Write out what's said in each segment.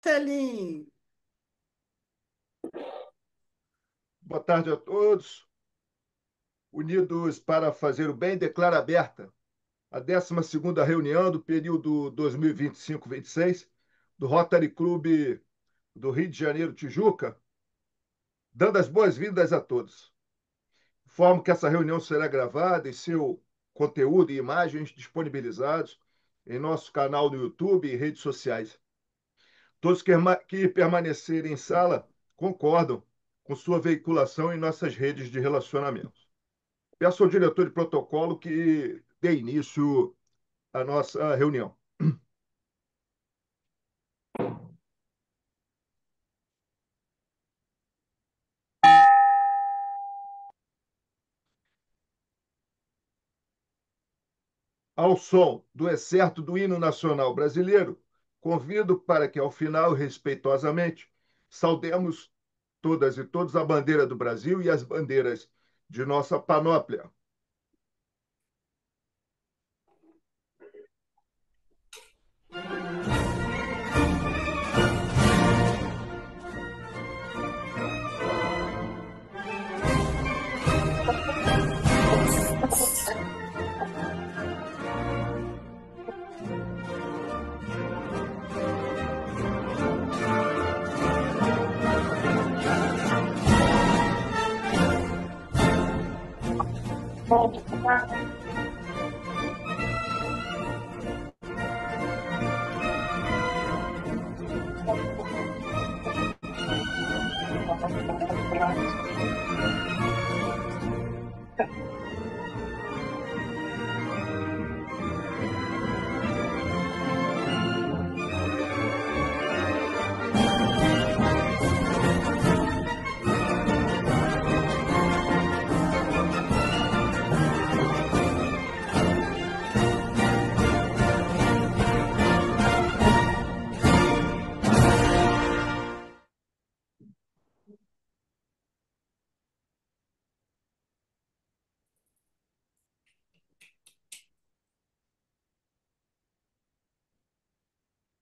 Telinho, Boa tarde a todos. Unidos para fazer o bem, declara aberta a 12ª reunião do período 2025-26 do Rotary Club do Rio de Janeiro, Tijuca, dando as boas-vindas a todos. Informo que essa reunião será gravada e seu conteúdo e imagens disponibilizados em nosso canal no YouTube e redes sociais. Todos que permanecerem em sala concordam com sua veiculação em nossas redes de relacionamento. Peço ao diretor de protocolo que dê início à nossa reunião. Ao som do excerto do hino nacional brasileiro, convido para que, ao final, respeitosamente, saudemos todas e todos a bandeira do Brasil e as bandeiras de nossa panóplia.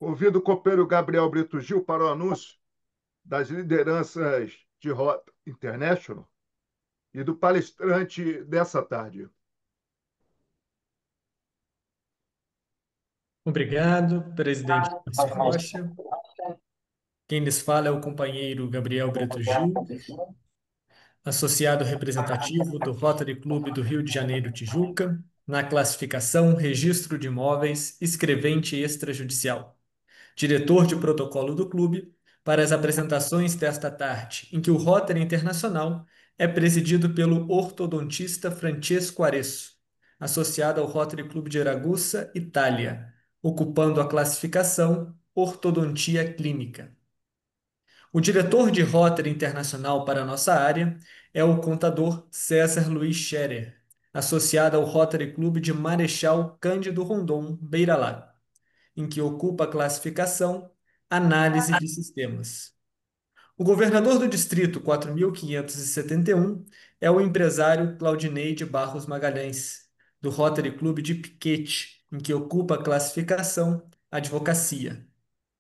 Convido o copeiro Gabriel Brito Gil para o anúncio das lideranças de Rota International e do palestrante dessa tarde. Obrigado, presidente Márcio Rocha. Quem lhes fala é o companheiro Gabriel Brito Gil, associado representativo do Rotary Clube do Rio de Janeiro, Tijuca, na classificação Registro de Imóveis, escrevente extrajudicial, diretor de protocolo do clube, para as apresentações desta tarde, em que o Rotary Internacional é presidido pelo ortodontista Francesco Aresso, associado ao Rotary Clube de Araguça, Itália, ocupando a classificação Ortodontia Clínica. O diretor de Rotary Internacional para a nossa área é o contador César Luiz Scherer, associado ao Rotary Clube de Marechal Cândido Rondon, Beira Lago, em que ocupa a classificação Análise de Sistemas. O governador do Distrito 4.571 é o empresário Claudinei de Barros Magalhães, do Rotary Clube de Piquete, em que ocupa a classificação Advocacia.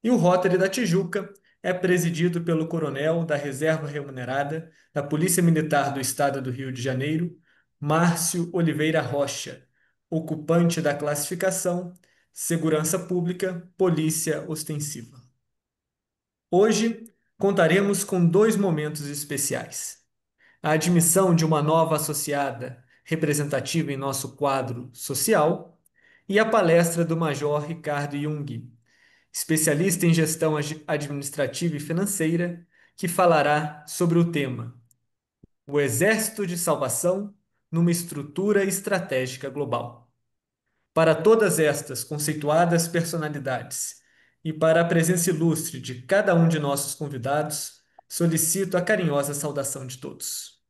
E o Rotary da Tijuca é presidido pelo coronel da Reserva Remunerada da Polícia Militar do Estado do Rio de Janeiro, Márcio Oliveira Rocha, ocupante da classificação Segurança Pública, Polícia Ostensiva. Hoje contaremos com dois momentos especiais: a admissão de uma nova associada representativa em nosso quadro social e a palestra do Major Ricardo Jung, especialista em gestão administrativa e financeira, que falará sobre o tema O Exército de Salvação numa estrutura estratégica global. Para todas estas conceituadas personalidades e para a presença ilustre de cada um de nossos convidados, solicito a carinhosa saudação de todos.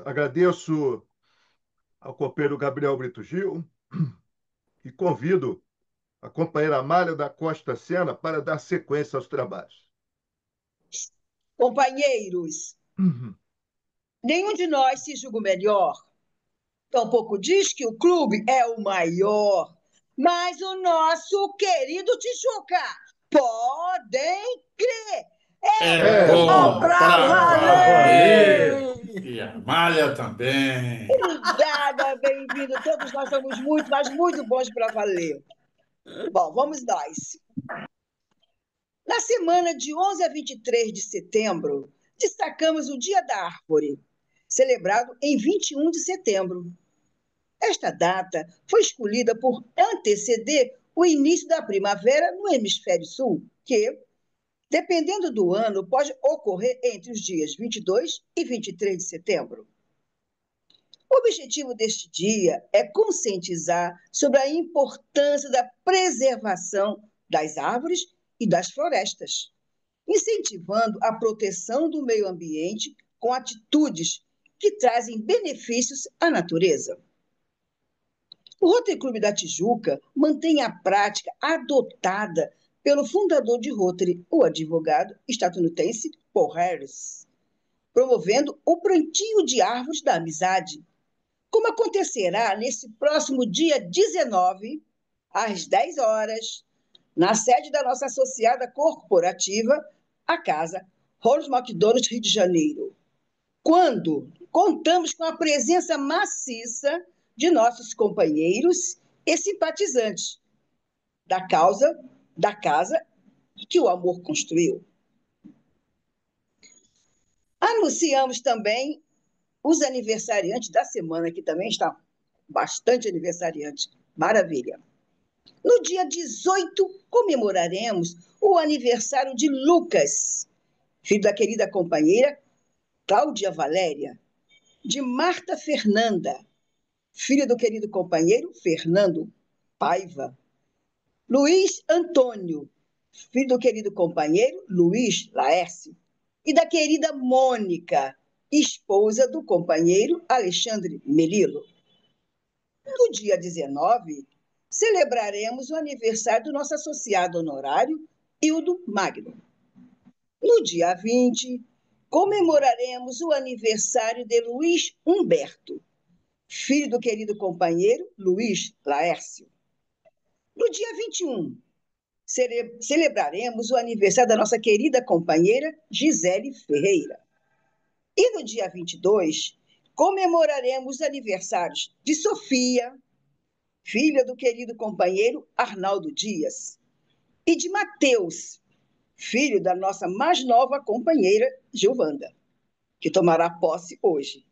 Agradeço ao copeiro Gabriel Brito Gil e convido a companheira Amália da Costa Sena para dar sequência aos trabalhos. Companheiros, Uhum. Nenhum de nós se julga o melhor. Tampouco diz que o clube é o maior. Mas o nosso querido Tijuca, podem crer, é É bom bom pra pra valer! valer. Valer! E a malha também. Obrigada, bem-vindo. Todos nós somos muito, mas muito bons para valer. Bom, vamos nós. Na semana de 11 a 23 de setembro, destacamos o Dia da Árvore, celebrado em 21 de setembro. Esta data foi escolhida por anteceder o início da primavera no hemisfério sul, que, dependendo do ano, pode ocorrer entre os dias 22 e 23 de setembro. O objetivo deste dia é conscientizar sobre a importância da preservação das árvores e das florestas, incentivando a proteção do meio ambiente com atitudes que trazem benefícios à natureza. O Rotary Clube da Tijuca mantém a prática adotada pelo fundador de Rotary, o advogado estadunidense Paul Harris, promovendo o plantio de árvores da amizade, como acontecerá nesse próximo dia 19, às 10 horas, na sede da nossa associada corporativa, a Casa Ronald McDonald, Rio de Janeiro, quando contamos com a presença maciça de nossos companheiros e simpatizantes da casa que o amor construiu. Anunciamos também os aniversariantes da semana, que também está bastante aniversariante. Maravilha. No dia 18, comemoraremos o aniversário de Lucas, filho da querida companheira Cláudia Valéria, de Marta Fernanda, filha do querido companheiro Fernando Paiva, Luiz Antônio, filho do querido companheiro Luiz Laércio, e da querida Mônica, esposa do companheiro Alexandre Melilo. No dia 19, celebraremos o aniversário do nosso associado honorário, Hildo Magno. No dia 20, comemoraremos o aniversário de Luiz Humberto, filho do querido companheiro Luiz Laércio. No dia 21, celebraremos o aniversário da nossa querida companheira Gisele Ferreira. E no dia 22, comemoraremos os aniversários de Sofia, filha do querido companheiro Arnaldo Dias, e de Mateus, filho da nossa mais nova companheira Gilvanda, que tomará posse hoje,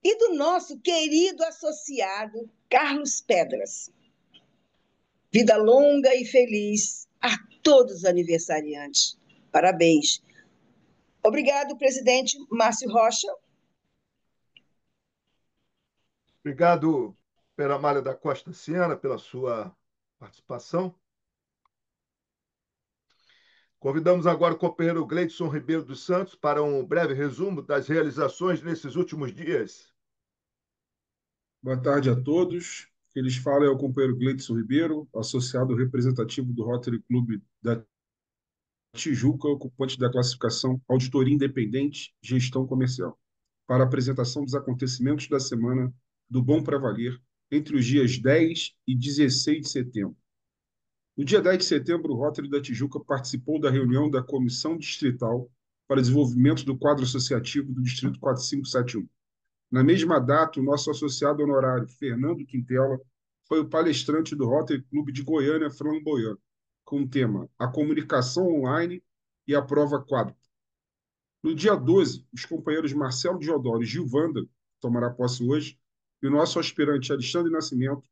e do nosso querido associado Carlos Pedras. Vida longa e feliz a todos os aniversariantes. Parabéns. Obrigado, presidente Márcio Rocha. Obrigado, Peramalha da Costa Siena, pela sua participação. Convidamos agora o companheiro Gleidson Ribeiro dos Santos para um breve resumo das realizações nesses últimos dias. Boa tarde a todos. Que lhes fala é o companheiro Gleidson Ribeiro, associado representativo do Rotary Clube da Tijuca, ocupante da classificação Auditoria Independente, Gestão Comercial, para a apresentação dos acontecimentos da semana do Bom para Valer entre os dias 10 e 16 de setembro. No dia 10 de setembro, o Rotary da Tijuca participou da reunião da Comissão Distrital para Desenvolvimento do Quadro Associativo do Distrito 4571. Na mesma data, o nosso associado honorário, Fernando Quintela, foi o palestrante do Rotary Clube de Goiânia Flamboyant, com o tema A Comunicação Online e a Prova Quádrupla. No dia 12, os companheiros Marcelo Diodoro e Gilvanda, que tomará posse hoje, e o nosso aspirante Alexandre Nascimento,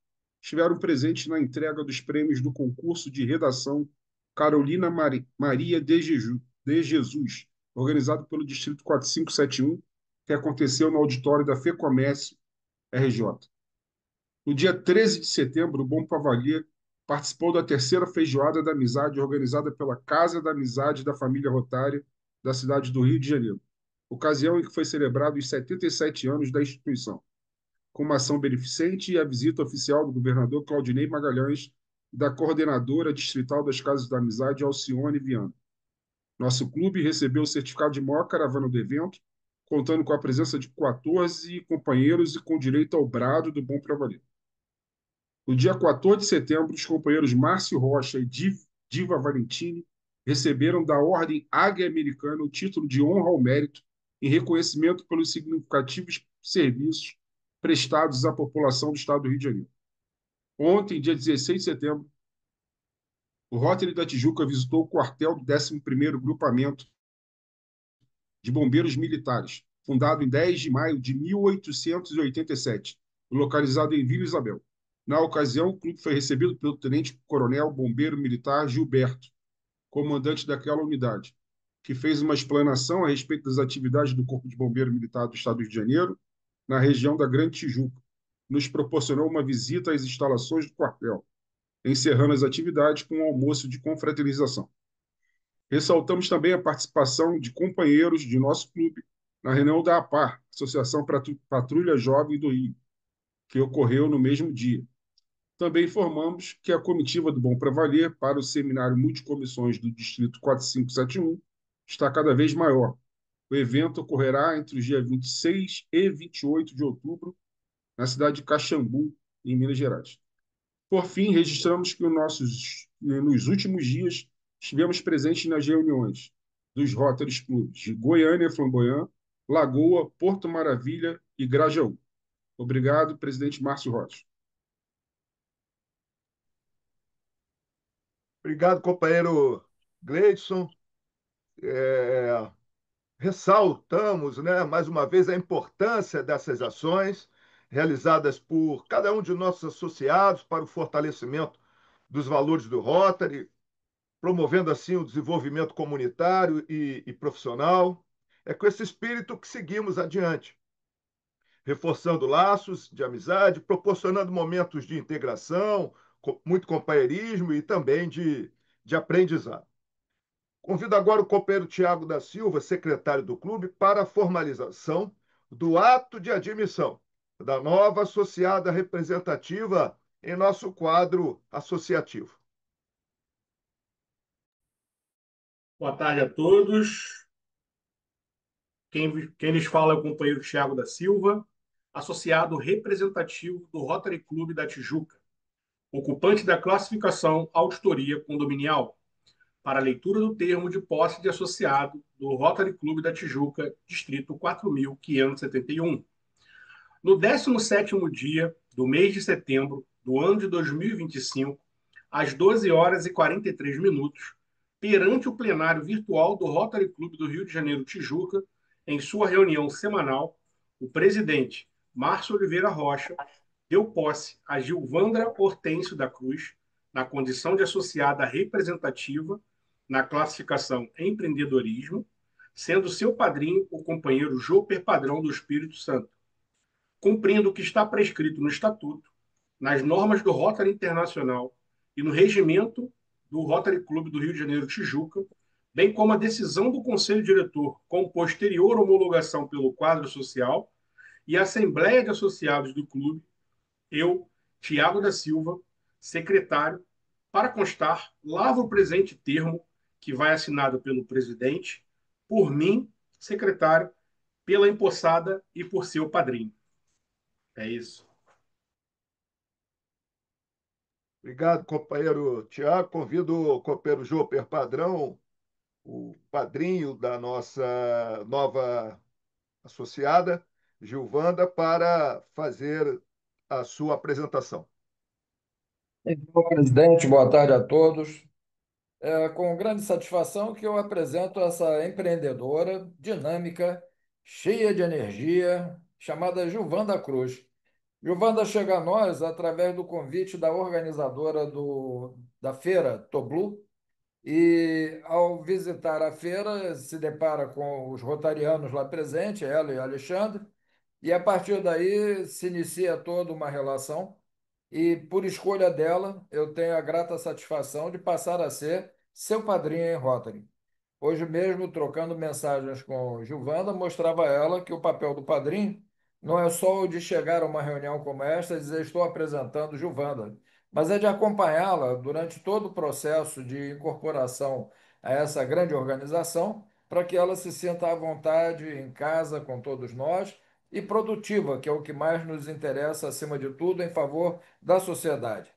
estiveram presentes na entrega dos prêmios do concurso de redação Carolina Maria de Jesus, organizado pelo Distrito 4571, que aconteceu no auditório da FEComércio RJ. No dia 13 de setembro, o Bom Pavalier participou da terceira Feijoada da Amizade, organizada pela Casa da Amizade da Família Rotária da cidade do Rio de Janeiro, ocasião em que foi celebrado os 77 anos da instituição, com uma ação beneficente e a visita oficial do governador Claudinei Magalhães e da coordenadora distrital das Casas da Amizade, Alcione Viana. Nosso clube recebeu o certificado de maior caravana do evento, contando com a presença de 14 companheiros e com direito ao brado do Bom para Valer. No dia 14 de setembro, os companheiros Márcio Rocha e Diva Valentini receberam da Ordem Águia Americana o título de honra ao mérito em reconhecimento pelos significativos serviços prestados à população do Estado do Rio de Janeiro. Ontem, dia 16 de setembro, o Rotary da Tijuca visitou o quartel do 11º Grupamento de Bombeiros Militares, fundado em 10 de maio de 1887, localizado em Vila Isabel. Na ocasião, o clube foi recebido pelo tenente-coronel bombeiro militar Gilberto, comandante daquela unidade, que fez uma explanação a respeito das atividades do Corpo de Bombeiro Militar do Estado do Rio de Janeiro, na região da Grande Tijuca. Nos proporcionou uma visita às instalações do quartel, encerrando as atividades com um almoço de confraternização. Ressaltamos também a participação de companheiros de nosso clube na reunião da APAR, Associação Patrulha Jovem do Rio, que ocorreu no mesmo dia. Também informamos que a comitiva do Bom para Valer para o Seminário Multicomissões do Distrito 4571 está cada vez maior. O evento ocorrerá entre os dias 26 e 28 de outubro, na cidade de Caxambu, em Minas Gerais. Por fim, registramos que nos últimos dias estivemos presentes nas reuniões dos Rotaries Clubes de Goiânia, Flamboyant, Lagoa, Porto Maravilha e Grajaú. Obrigado, presidente Márcio Rocha. Obrigado, companheiro Gleidson. É, ressaltamos, né, mais uma vez, a importância dessas ações realizadas por cada um de nossos associados para o fortalecimento dos valores do Rotary, promovendo assim o desenvolvimento comunitário e profissional. É com esse espírito que seguimos adiante, reforçando laços de amizade, proporcionando momentos de integração, muito companheirismo e também de aprendizado. Convido agora o companheiro Tiago da Silva, secretário do clube, para a formalização do ato de admissão da nova associada representativa em nosso quadro associativo. Boa tarde a todos. Quem lhes fala é o companheiro Tiago da Silva, associado representativo do Rotary Clube da Tijuca, ocupante da classificação Auditoria Condominial, para a leitura do termo de posse de associado do Rotary Clube da Tijuca, Distrito 4.571. No 17º dia do mês de setembro do ano de 2025, às 12 horas e 43 minutos, perante o plenário virtual do Rotary Clube do Rio de Janeiro Tijuca, em sua reunião semanal, o presidente Márcio Oliveira Rocha deu posse a Gilvandra Hortêncio da Cruz, na condição de associada representativa, na classificação empreendedorismo, sendo seu padrinho o companheiro Joper Padrão do Espírito Santo, cumprindo o que está prescrito no Estatuto, nas normas do Rotary Internacional e no regimento do Rotary Clube do Rio de Janeiro Tijuca, bem como a decisão do Conselho Diretor com posterior homologação pelo quadro social e a Assembleia de Associados do Clube, eu, Tiago da Silva, secretário, para constar, lavro o presente termo, que vai assinado pelo presidente, por mim, secretário, pela empossada e por seu padrinho. É isso. Obrigado, companheiro Tiago. Convido o companheiro Joper Padrão, o padrinho da nossa nova associada, Gilvanda, para fazer a sua apresentação. Então, presidente, boa tarde a todos. É com grande satisfação que eu apresento essa empreendedora, dinâmica, cheia de energia, chamada Gilvanda Cruz. Gilvanda chega a nós através do convite da organizadora da feira Toblu, e ao visitar a feira se depara com os rotarianos lá presentes, ela e Alexandre, e a partir daí se inicia toda uma relação. E por escolha dela, eu tenho a grata satisfação de passar a ser seu padrinho em Rotary. Hoje mesmo, trocando mensagens com Gilvanda, mostrava a ela que o papel do padrinho não é só o de chegar a uma reunião como esta e dizer estou apresentando Gilvanda, mas é de acompanhá-la durante todo o processo de incorporação a essa grande organização, para que ela se sinta à vontade em casa com todos nós e produtiva, que é o que mais nos interessa, acima de tudo, em favor da sociedade.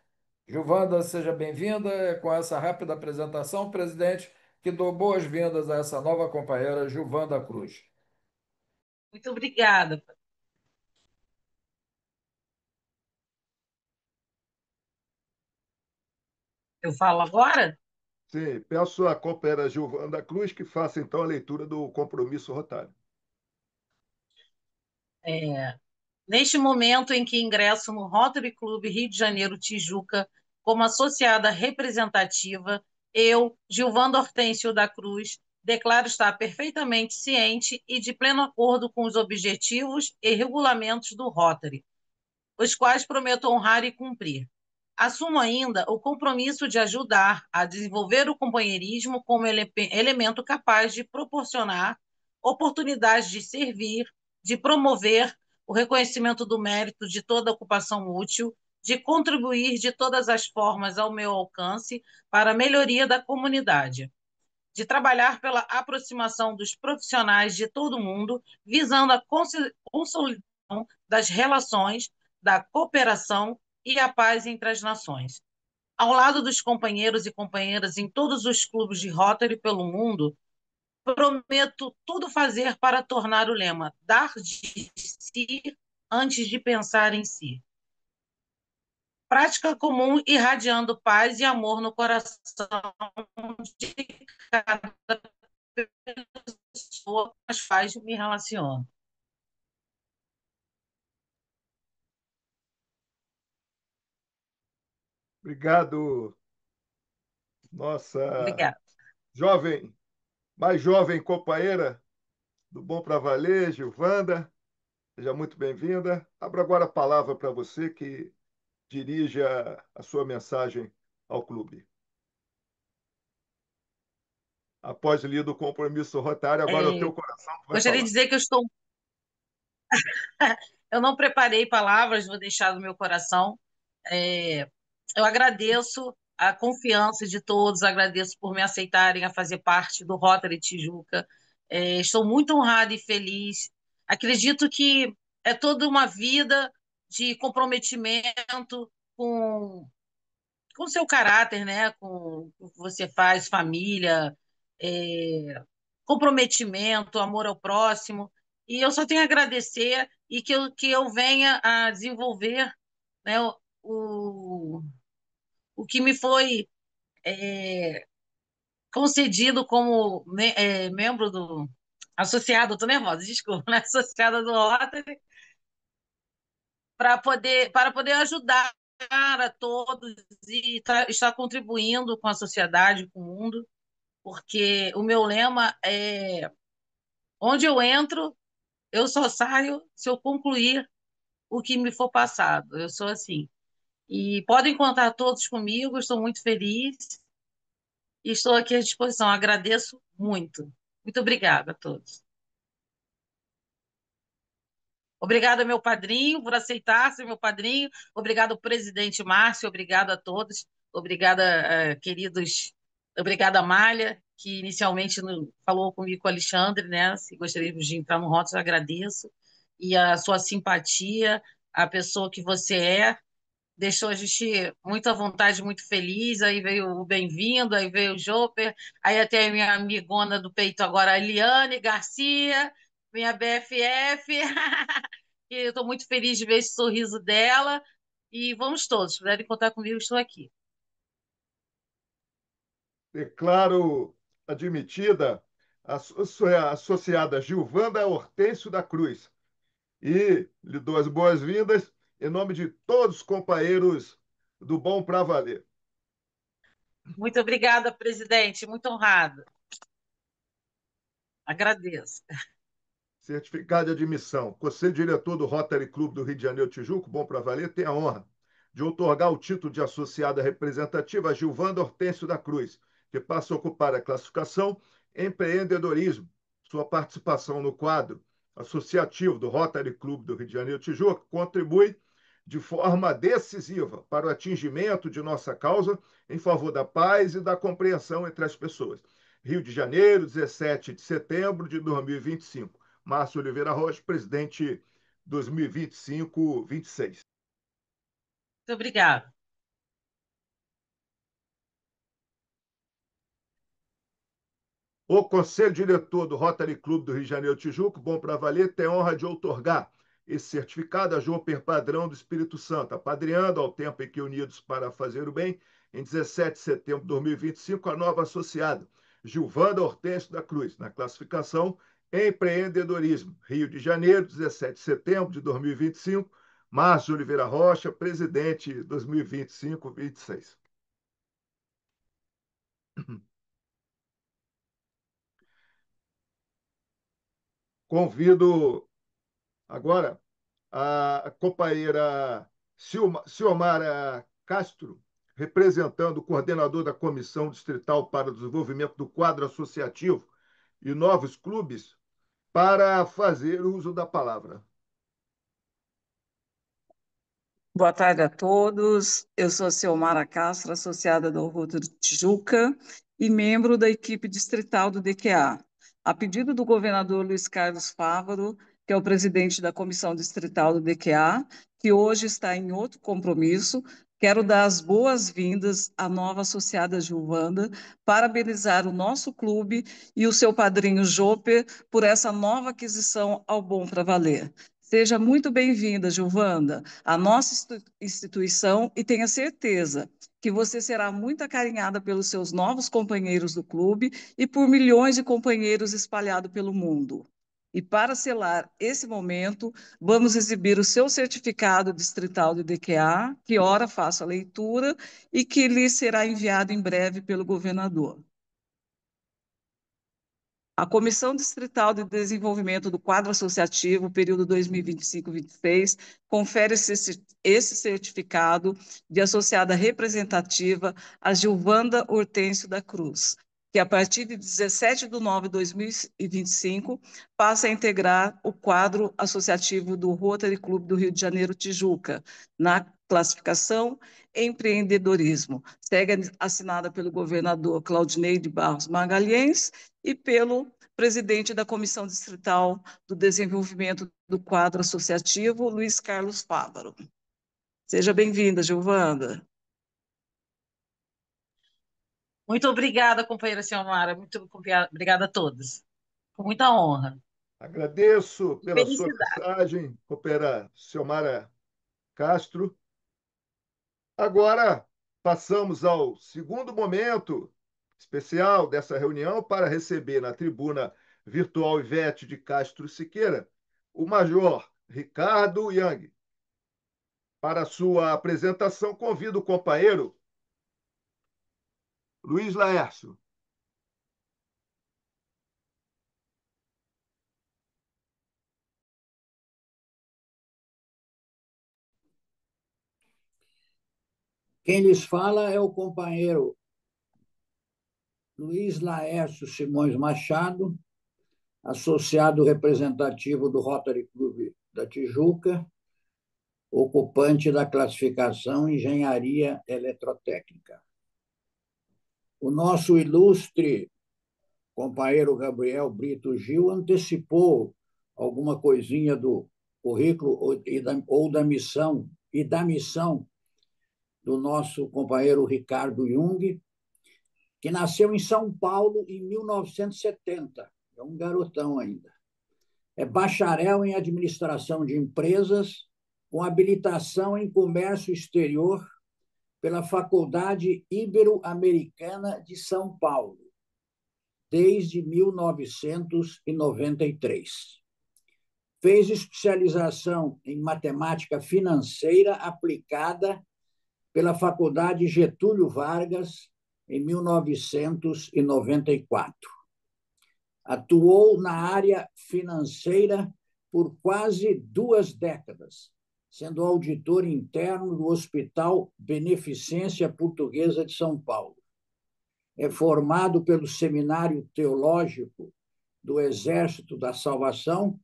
Gilvanda, seja bem-vinda. Com essa rápida apresentação, presidente, que dou boas-vindas a essa nova companheira, Gilvanda Cruz. Muito obrigada. Eu falo agora? Sim, peço à companheira Gilvanda Cruz que faça então a leitura do compromisso rotário. Neste momento em que ingresso no Rotary Club Rio de Janeiro Tijuca como associada representativa, eu, Gilvanda Hortêncio da Cruz, declaro estar perfeitamente ciente e de pleno acordo com os objetivos e regulamentos do Rotary, os quais prometo honrar e cumprir. Assumo ainda o compromisso de ajudar a desenvolver o companheirismo como elemento capaz de proporcionar oportunidades de servir, de promover o reconhecimento do mérito de toda ocupação útil, de contribuir de todas as formas ao meu alcance para a melhoria da comunidade, de trabalhar pela aproximação dos profissionais de todo o mundo, visando a consolidação das relações, da cooperação e a paz entre as nações. Ao lado dos companheiros e companheiras em todos os clubes de Rotary pelo mundo, prometo tudo fazer para tornar o lema dar de si antes de pensar em si. Prática comum irradiando paz e amor no coração de cada pessoa com as quais me relaciono. Obrigado, nossa Obrigada. mais jovem companheira do Bom para Valer, Gilvanda. Seja muito bem-vinda. Abro agora a palavra para você que dirige a sua mensagem ao clube. Após lido o compromisso rotário, agora é o teu coração que vai Gostaria falar. de dizer que eu não preparei palavras, vou deixar no meu coração. Eu agradeço a confiança de todos, agradeço por me aceitarem a fazer parte do Rotary Tijuca. Estou muito honrada e feliz. Acredito que é toda uma vida de comprometimento com o seu caráter, né? Com o que você faz, família, comprometimento, amor ao próximo. E eu só tenho a agradecer e que eu venha a desenvolver, né, o que me foi concedido como membro do associado, estou nervosa, desculpa, né? Associada do Rotary, para poder ajudar a todos e estar contribuindo com a sociedade, com o mundo, porque o meu lema é: onde eu entro, eu só saio se eu concluir o que me for passado. Eu sou assim. E podem contar todos comigo, estou muito feliz e estou aqui à disposição. Agradeço muito. Muito obrigada a todos. Obrigada, meu padrinho, por aceitar ser meu padrinho. Obrigado, presidente Márcio. Obrigada a todos. Obrigada, queridos. Obrigada, Amália, que inicialmente falou comigo com o Alexandre, né? Se gostaríamos de entrar no Rotos, eu agradeço. E a sua simpatia, a pessoa que você é, deixou a gente muito à vontade, muito feliz. Aí veio o Bem-vindo, aí veio o Joper, aí até a minha amigona do peito agora, a Eliane Garcia, minha BFF. E eu estou muito feliz de ver esse sorriso dela. E vamos todos, se puderem contar comigo, estou aqui. Declaro admitida a associada Gilvanda Hortêncio da Cruz e lhe dou as boas-vindas em nome de todos os companheiros do Bom para Valer. Muito obrigada, presidente, muito honrada. Agradeço. Certificado de admissão. Você, diretor do Rotary Clube do Rio de Janeiro Tijuco, Bom para Valer, tem a honra de outorgar o título de associada representativa a Gilvanda Hortêncio da Cruz, que passa a ocupar a classificação Empreendedorismo. Sua participação no quadro associativo do Rotary Clube do Rio de Janeiro Tijuca contribui de forma decisiva para o atingimento de nossa causa em favor da paz e da compreensão entre as pessoas. Rio de Janeiro, 17 de setembro de 2025. Márcio Oliveira Rocha, presidente 2025-26. Muito obrigada. O Conselho Diretor do Rotary Clube do Rio de Janeiro Tijuca, bom para valer, tem a honra de outorgar esse certificado a João Padrão do Espírito Santo, apadrinhando ao tempo em que unidos para fazer o bem, em 17 de setembro de 2025, a nova associada, Gilvanda Hortêncio da Cruz, na classificação Empreendedorismo, Rio de Janeiro, 17 de setembro de 2025, Márcio Oliveira Rocha, presidente 2025-26. Convido agora a companheira Ciomara Castro, representando o coordenador da Comissão Distrital para o Desenvolvimento do Quadro Associativo e Novos Clubes, para fazer uso da palavra. Boa tarde a todos. Eu sou a Ciomara Castro, associada do Rotary Tijuca e membro da equipe distrital do DQA. A pedido do governador Luiz Carlos Fávaro, que é o presidente da Comissão Distrital do DQA, que hoje está em outro compromisso, quero dar as boas-vindas à nova associada Gilvanda, parabenizar o nosso clube e o seu padrinho Joper por essa nova aquisição ao Bom para Valer. Seja muito bem-vinda, Gilvanda, à nossa instituição e tenha certeza que você será muito acarinhada pelos seus novos companheiros do clube e por milhões de companheiros espalhados pelo mundo. E para selar esse momento, vamos exibir o seu certificado distrital de DQA, que ora faça a leitura e que lhe será enviado em breve pelo governador. A Comissão Distrital de Desenvolvimento do Quadro Associativo, período 2025-26, confere esse certificado de associada representativa a Gilvanda Hortêncio da Cruz, que a partir de 17 de nove de 2025 passa a integrar o quadro associativo do Rotary Clube do Rio de Janeiro Tijuca, na classificação Empreendedorismo. Segue assinada pelo governador Claudinei de Barros Magalhães e pelo presidente da Comissão Distrital do Desenvolvimento do Quadro Associativo, Luiz Carlos Fávaro. Seja bem-vinda, Gilvanda. Muito obrigada, companheira Ciomara. Muito obrigada a todos. Com muita honra. Agradeço pela sua mensagem, companheira Ciomara Castro. Agora, passamos ao segundo momento especial dessa reunião para receber na tribuna virtual Ivete de Castro Siqueira o Major Ricardo Yang. Para sua apresentação, convido o companheiro Luiz Laércio. Quem lhes fala é o companheiro Luiz Laércio Simões Machado, associado representativo do Rotary Clube da Tijuca, ocupante da classificação Engenharia Eletrotécnica. O nosso ilustre companheiro Gabriel Brito Gil antecipou alguma coisinha do currículo ou da missão do nosso companheiro Ricardo Jung, que nasceu em São Paulo em 1970. É um garotão ainda. É bacharel em administração de empresas, com habilitação em comércio exterior pela Faculdade Ibero-Americana de São Paulo, desde 1993. Fez especialização em matemática financeira aplicada pela Faculdade Getúlio Vargas, em 1994. Atuou na área financeira por quase 2 décadas, sendo auditor interno do Hospital Beneficência Portuguesa de São Paulo. É formado pelo Seminário Teológico do Exército da Salvação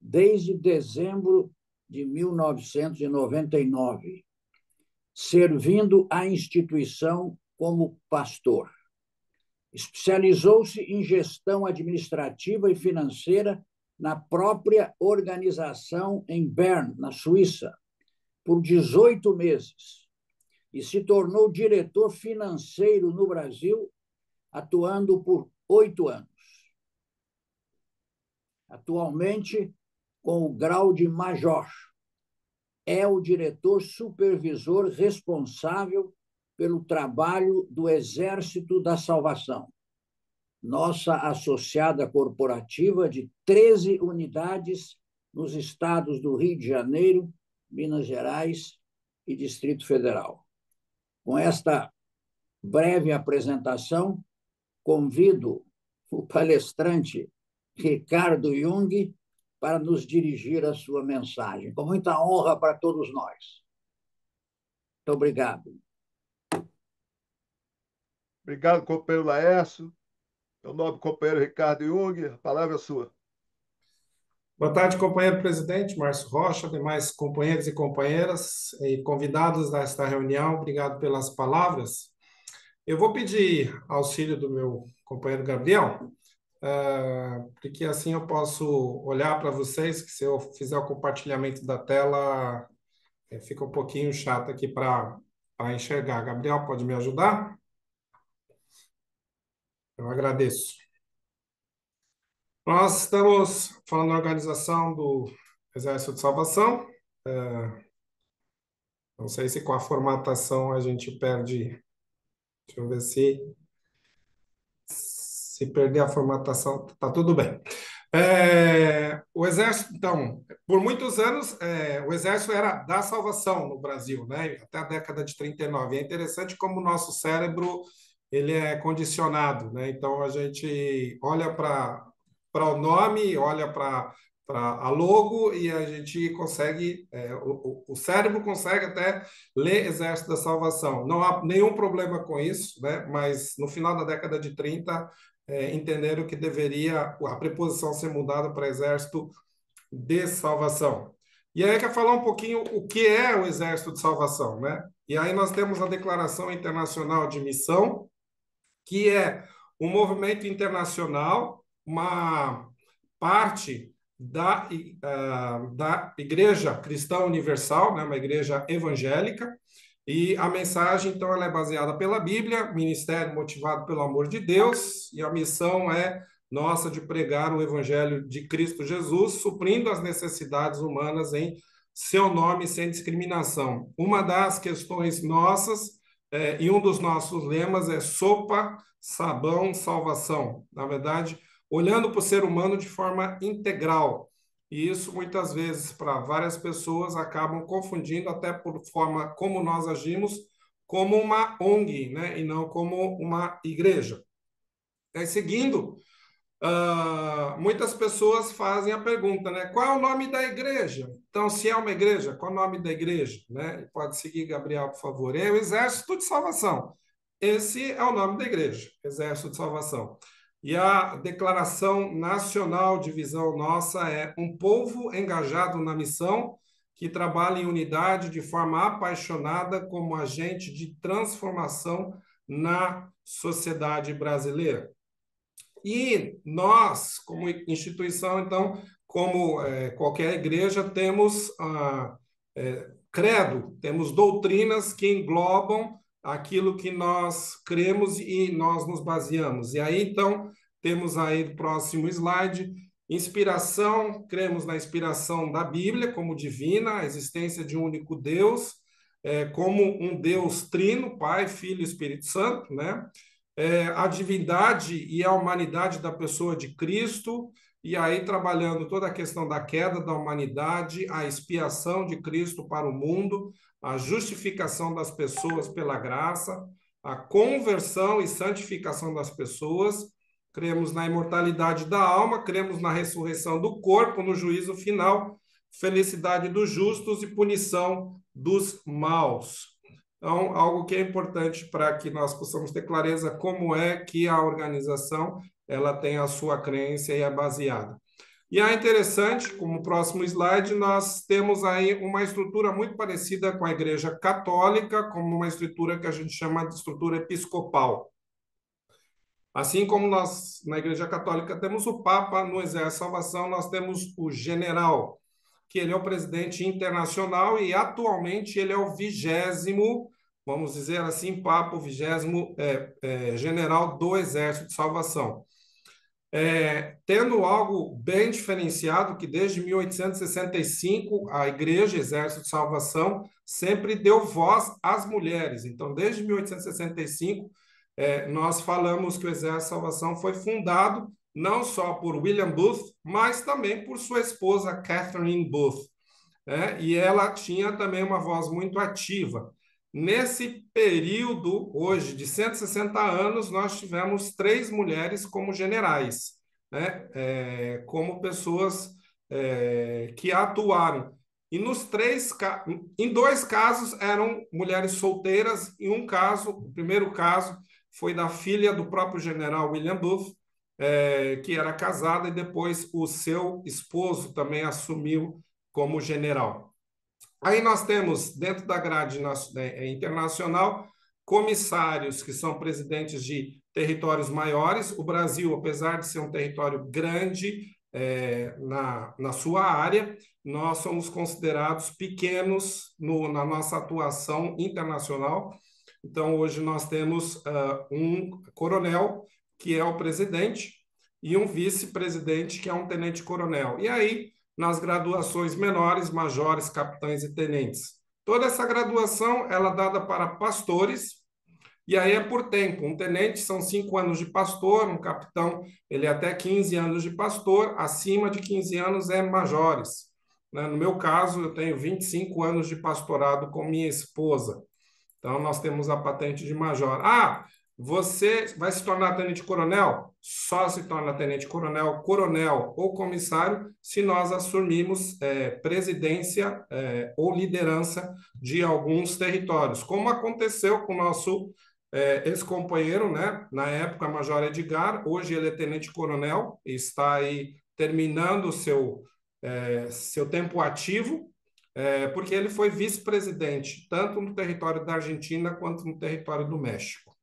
desde dezembro de 1999, servindo a instituição como pastor. Especializou-se em gestão administrativa e financeira na própria organização em Bern, na Suíça, por 18 meses e se tornou diretor financeiro no Brasil, atuando por 8 anos. Atualmente, com o grau de major, é o diretor supervisor responsável pelo trabalho do Exército da Salvação, nossa associada corporativa de 13 unidades nos estados do Rio de Janeiro, Minas Gerais e Distrito Federal. Com esta breve apresentação, convido o palestrante Ricardo Jung para nos dirigir a sua mensagem. Com muita honra para todos nós. Muito obrigado. Obrigado, companheiro Laércio. Meu nobre companheiro Ricardo Jung, a palavra é sua. Boa tarde, companheiro presidente Márcio Rocha, demais companheiros e companheiras e convidados desta reunião. Obrigado pelas palavras. Eu vou pedir auxílio do meu companheiro Gabriel, porque assim eu posso olhar para vocês, que se eu fizer o compartilhamento da tela, fica um pouquinho chato aqui para enxergar. Gabriel, pode me ajudar? Eu agradeço. Nós estamos falando da organização do Exército de Salvação. Não sei se com a formatação a gente perde. Deixa eu ver se perder a formatação, tá tudo bem. O Exército, então, por muitos anos, o Exército era da salvação no Brasil, né? Até a década de 39. É interessante como o nosso cérebro ele é condicionado, né? Então, a gente olha para o nome, olha para a logo e a gente consegue, o cérebro consegue até ler Exército da Salvação. Não há nenhum problema com isso, né? Mas no final da década de 30, entenderam que deveria a preposição ser mudada para Exército de Salvação. E aí quer falar um pouquinho o que é o Exército de Salvação, né? E aí nós temos a Declaração Internacional de Missão, que é um movimento internacional, uma parte da Igreja Cristã Universal, né, uma igreja evangélica, e a mensagem, então, ela é baseada pela Bíblia, ministério motivado pelo amor de Deus, e a missão é nossa de pregar o Evangelho de Cristo Jesus, suprindo as necessidades humanas em seu nome, sem discriminação. Uma das questões nossas, e um dos nossos lemas é sopa, sabão, salvação. Na verdade, olhando para o ser humano de forma integral. E isso, muitas vezes, para várias pessoas, acabam confundindo, até por forma como nós agimos, como uma ONG, né? E não como uma igreja. Seguindo, muitas pessoas fazem a pergunta, né? Qual é o nome da igreja? Então, se é uma igreja, qual é o nome da igreja? Né? Pode seguir, Gabriel, por favor. É o Exército de Salvação. Esse é o nome da igreja, Exército de Salvação. E a declaração nacional de visão nossa é um povo engajado na missão que trabalha em unidade de forma apaixonada como agente de transformação na sociedade brasileira. E nós, como instituição, então, como qualquer igreja, temos credo, temos doutrinas que englobam aquilo que nós cremos e nós nos baseamos. E aí, então, temos aí o próximo slide, inspiração, cremos na inspiração da Bíblia como divina, a existência de um único Deus, como um Deus trino, Pai, Filho e Espírito Santo, né? A divindade e a humanidade da pessoa de Cristo, e aí trabalhando toda a questão da queda da humanidade, a expiação de Cristo para o mundo, a justificação das pessoas pela graça, a conversão e santificação das pessoas, cremos na imortalidade da alma, cremos na ressurreição do corpo, no juízo final, felicidade dos justos e punição dos maus. Então, algo que é importante para que nós possamos ter clareza como é que a organização ela tem a sua crença e é baseada. E é interessante, como próximo slide, nós temos aí uma estrutura muito parecida com a Igreja Católica, como uma estrutura que a gente chama de estrutura episcopal. Assim como nós, na Igreja Católica, temos o Papa, no Exército Salvação, nós temos o General, que ele é o presidente internacional e, atualmente, ele é o 20º, vamos dizer assim, Papa, o 20º General do Exército de Salvação. Tendo algo bem diferenciado, que desde 1865 a Igreja Exército de Salvação sempre deu voz às mulheres. Então, desde 1865, nós falamos que o Exército de Salvação foi fundado não só por William Booth, mas também por sua esposa Catherine Booth. E ela tinha também uma voz muito ativa. Nesse período, hoje, de 160 anos, nós tivemos 3 mulheres como generais, como pessoas que atuaram. E em 2 casos eram mulheres solteiras, e o primeiro caso foi da filha do próprio general William Booth, que era casada, e depois o seu esposo também assumiu como general. Aí nós temos, dentro da grade internacional, comissários que são presidentes de territórios maiores. O Brasil, apesar de ser um território grande na sua área, nós somos considerados pequenos na nossa atuação internacional. Então, hoje nós temos um coronel, que é o presidente, e um vice-presidente, que é um tenente-coronel. E aí, nas graduações menores, majores, capitães e tenentes. Toda essa graduação ela é dada para pastores, e aí é por tempo. Um tenente são 5 anos de pastor, um capitão ele é até 15 anos de pastor, acima de 15 anos é majores. No meu caso, eu tenho 25 anos de pastorado com minha esposa. Então, nós temos a patente de major. Você vai se tornar tenente-coronel? Só se torna tenente-coronel, coronel ou comissário se nós assumirmos presidência ou liderança de alguns territórios, como aconteceu com o nosso ex-companheiro, na época, Major Edgar. Hoje ele é tenente-coronel e está aí terminando o seu tempo ativo, porque ele foi vice-presidente, tanto no território da Argentina quanto no território do México.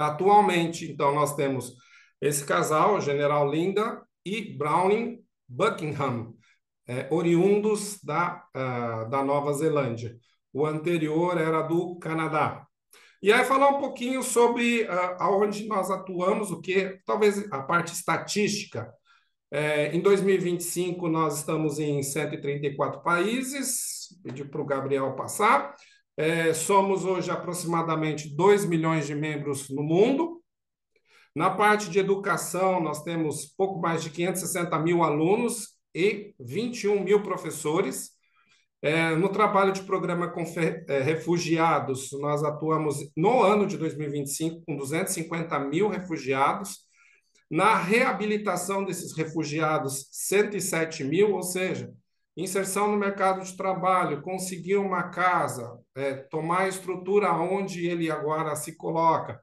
Atualmente, então, nós temos esse casal, General Linda e Browning Buckingham, oriundos da Nova Zelândia. O anterior era do Canadá. E aí falar um pouquinho sobre aonde nós atuamos, o que talvez a parte estatística. Em 2025, nós estamos em 134 países, pedi para o Gabriel passar. Somos hoje aproximadamente 2 milhões de membros no mundo. Na parte de educação, nós temos pouco mais de 560 mil alunos e 21 mil professores. No trabalho de programa com refugiados, nós atuamos no ano de 2025 com 250 mil refugiados. Na reabilitação desses refugiados, 107 mil, ou seja, inserção no mercado de trabalho, conseguir uma casa, tomar a estrutura onde ele agora se coloca.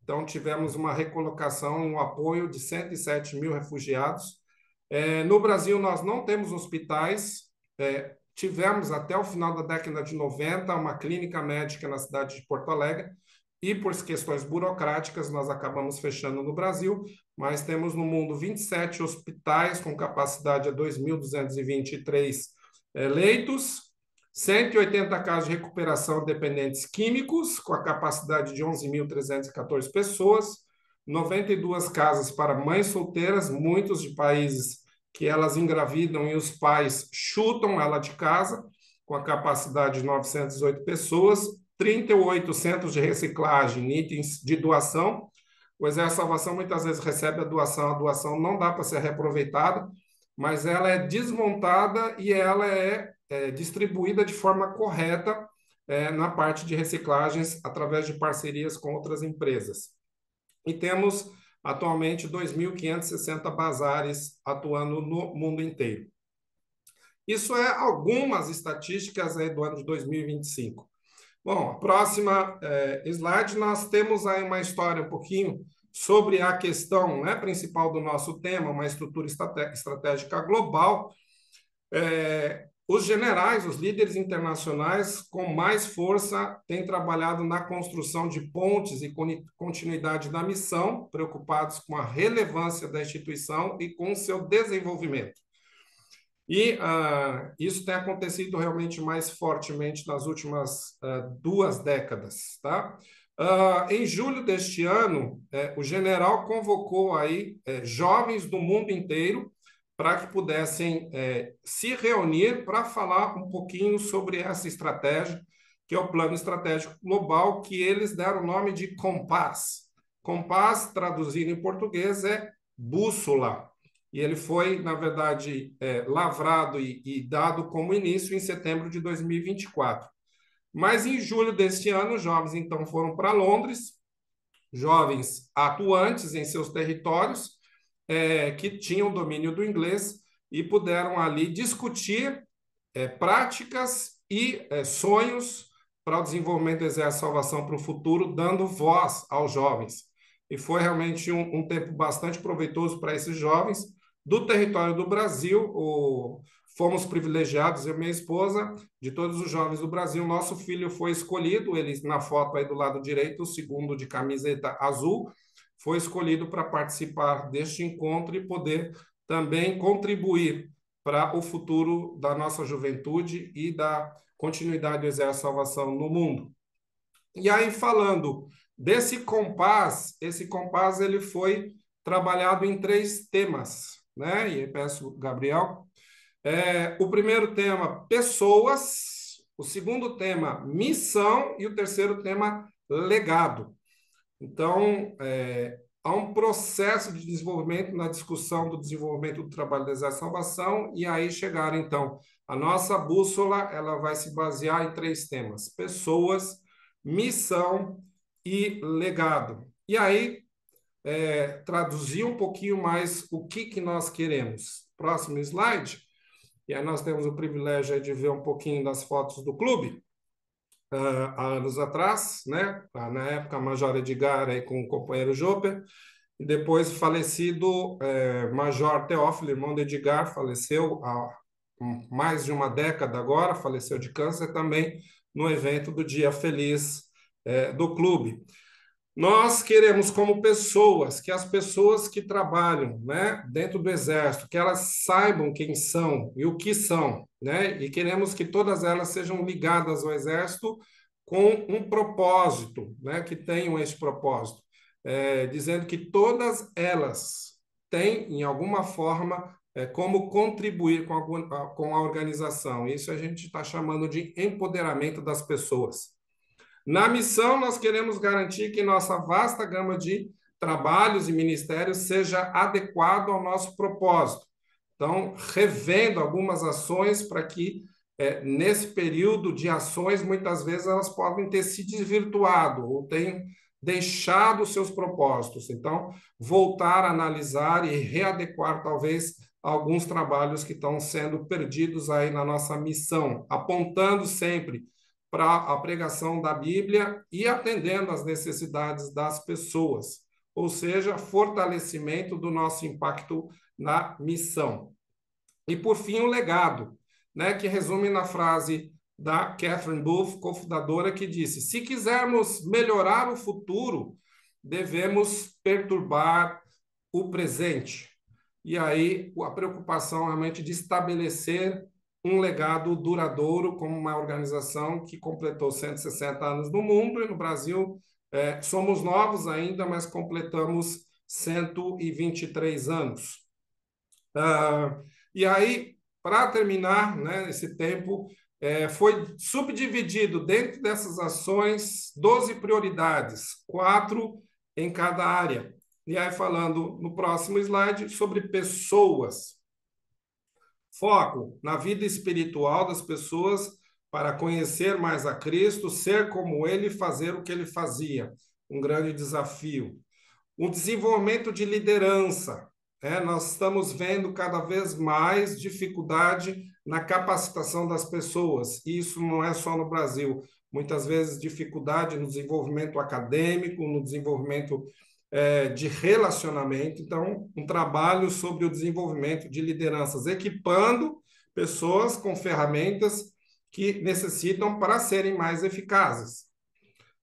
Então, tivemos uma recolocação, um apoio de 107 mil refugiados. No Brasil, nós não temos hospitais. Tivemos, até o final da década de 90, uma clínica médica na cidade de Porto Alegre, e por questões burocráticas, nós acabamos fechando no Brasil, mas temos no mundo 27 hospitais com capacidade de 2.223 leitos, 180 casos de recuperação de dependentes químicos, com a capacidade de 11.314 pessoas, 92 casas para mães solteiras, muitos de países que elas engravidam e os pais chutam ela de casa, com a capacidade de 908 pessoas, 38 centros de reciclagem, itens de doação. O Exército de Salvação muitas vezes recebe a doação não dá para ser reaproveitada, mas ela é desmontada e ela é distribuída de forma correta na parte de reciclagens através de parcerias com outras empresas. E temos atualmente 2.560 bazares atuando no mundo inteiro. Isso é algumas estatísticas do ano de 2025. Bom, a próxima slide, nós temos aí uma história um pouquinho sobre a questão principal do nosso tema, uma estrutura estratégica global. os generais, os líderes internacionais, com mais força, têm trabalhado na construção de pontes e continuidade da missão, preocupados com a relevância da instituição e com o seu desenvolvimento. E isso tem acontecido realmente mais fortemente nas últimas 2 décadas, tá? Em julho deste ano, o general convocou aí jovens do mundo inteiro para que pudessem se reunir para falar um pouquinho sobre essa estratégia, que é o Plano Estratégico Global, que eles deram o nome de Compass. Compass, traduzido em português, é bússola. E ele foi, na verdade, lavrado e dado como início em setembro de 2024. Mas em julho deste ano, os jovens então foram para Londres, jovens atuantes em seus territórios, que tinham domínio do inglês e puderam ali discutir práticas e sonhos para o desenvolvimento do Exército de Salvação para o futuro, dando voz aos jovens. E foi realmente um tempo bastante proveitoso para esses jovens do território do Brasil. Fomos privilegiados, eu e minha esposa, de todos os jovens do Brasil. Nosso filho foi escolhido, ele na foto aí do lado direito, o segundo de camiseta azul, foi escolhido para participar deste encontro e poder também contribuir para o futuro da nossa juventude e da continuidade do Exército de Salvação no mundo. E aí, falando desse compass, esse compass ele foi trabalhado em 3 temas, né? E aí peço, Gabriel. O primeiro tema, pessoas. O segundo tema, missão. E o terceiro tema, legado. Então, há um processo de desenvolvimento na discussão do desenvolvimento do trabalho do Exército de Salvação, e aí chegaram, então, a nossa bússola, ela vai se basear em 3 temas: pessoas, missão e legado. E aí, traduzir um pouquinho mais o que nós queremos. Próximo slide. E aí nós temos o privilégio de ver um pouquinho das fotos do clube. Há anos atrás, né? Na época, Major Edgar aí com o companheiro Joper, e depois falecido Major Teófilo, irmão de Edgar, faleceu há mais de uma década agora, faleceu de câncer também, no evento do Dia Feliz do clube. Nós queremos, como pessoas, que as pessoas que trabalham, né, dentro do Exército, que elas saibam quem são e o que são, né? E queremos que todas elas sejam ligadas ao Exército com um propósito, né? Que tenham esse propósito, dizendo que todas elas têm, em alguma forma, como contribuir com a organização. Isso a gente está chamando de empoderamento das pessoas. Na missão, nós queremos garantir que nossa vasta gama de trabalhos e ministérios seja adequado ao nosso propósito. Então, revendo algumas ações para que, nesse período de ações, muitas vezes elas podem ter se desvirtuado ou tenham deixado seus propósitos. Então, voltar a analisar e readequar, talvez, alguns trabalhos que estão sendo perdidos aí na nossa missão, apontando sempre para a pregação da Bíblia e atendendo às necessidades das pessoas, ou seja, fortalecimento do nosso impacto na missão. E, por fim, o legado, né, que resume na frase da Catherine Booth, cofundadora, que disse: se quisermos melhorar o futuro, devemos perturbar o presente. E aí a preocupação realmente de estabelecer um legado duradouro como uma organização que completou 160 anos no mundo, e no Brasil somos novos ainda, mas completamos 123 anos. E aí, para terminar, né, esse tempo, foi subdividido dentro dessas ações 12 prioridades, 4 em cada área. E aí, falando no próximo slide sobre pessoas. Foco na vida espiritual das pessoas para conhecer mais a Cristo, ser como Ele e fazer o que Ele fazia. Um grande desafio. O desenvolvimento de liderança. Nós estamos vendo cada vez mais dificuldade na capacitação das pessoas. E isso não é só no Brasil. Muitas vezes dificuldade no desenvolvimento acadêmico, no desenvolvimento de relacionamento. Então, um trabalho sobre o desenvolvimento de lideranças, equipando pessoas com ferramentas que necessitam para serem mais eficazes.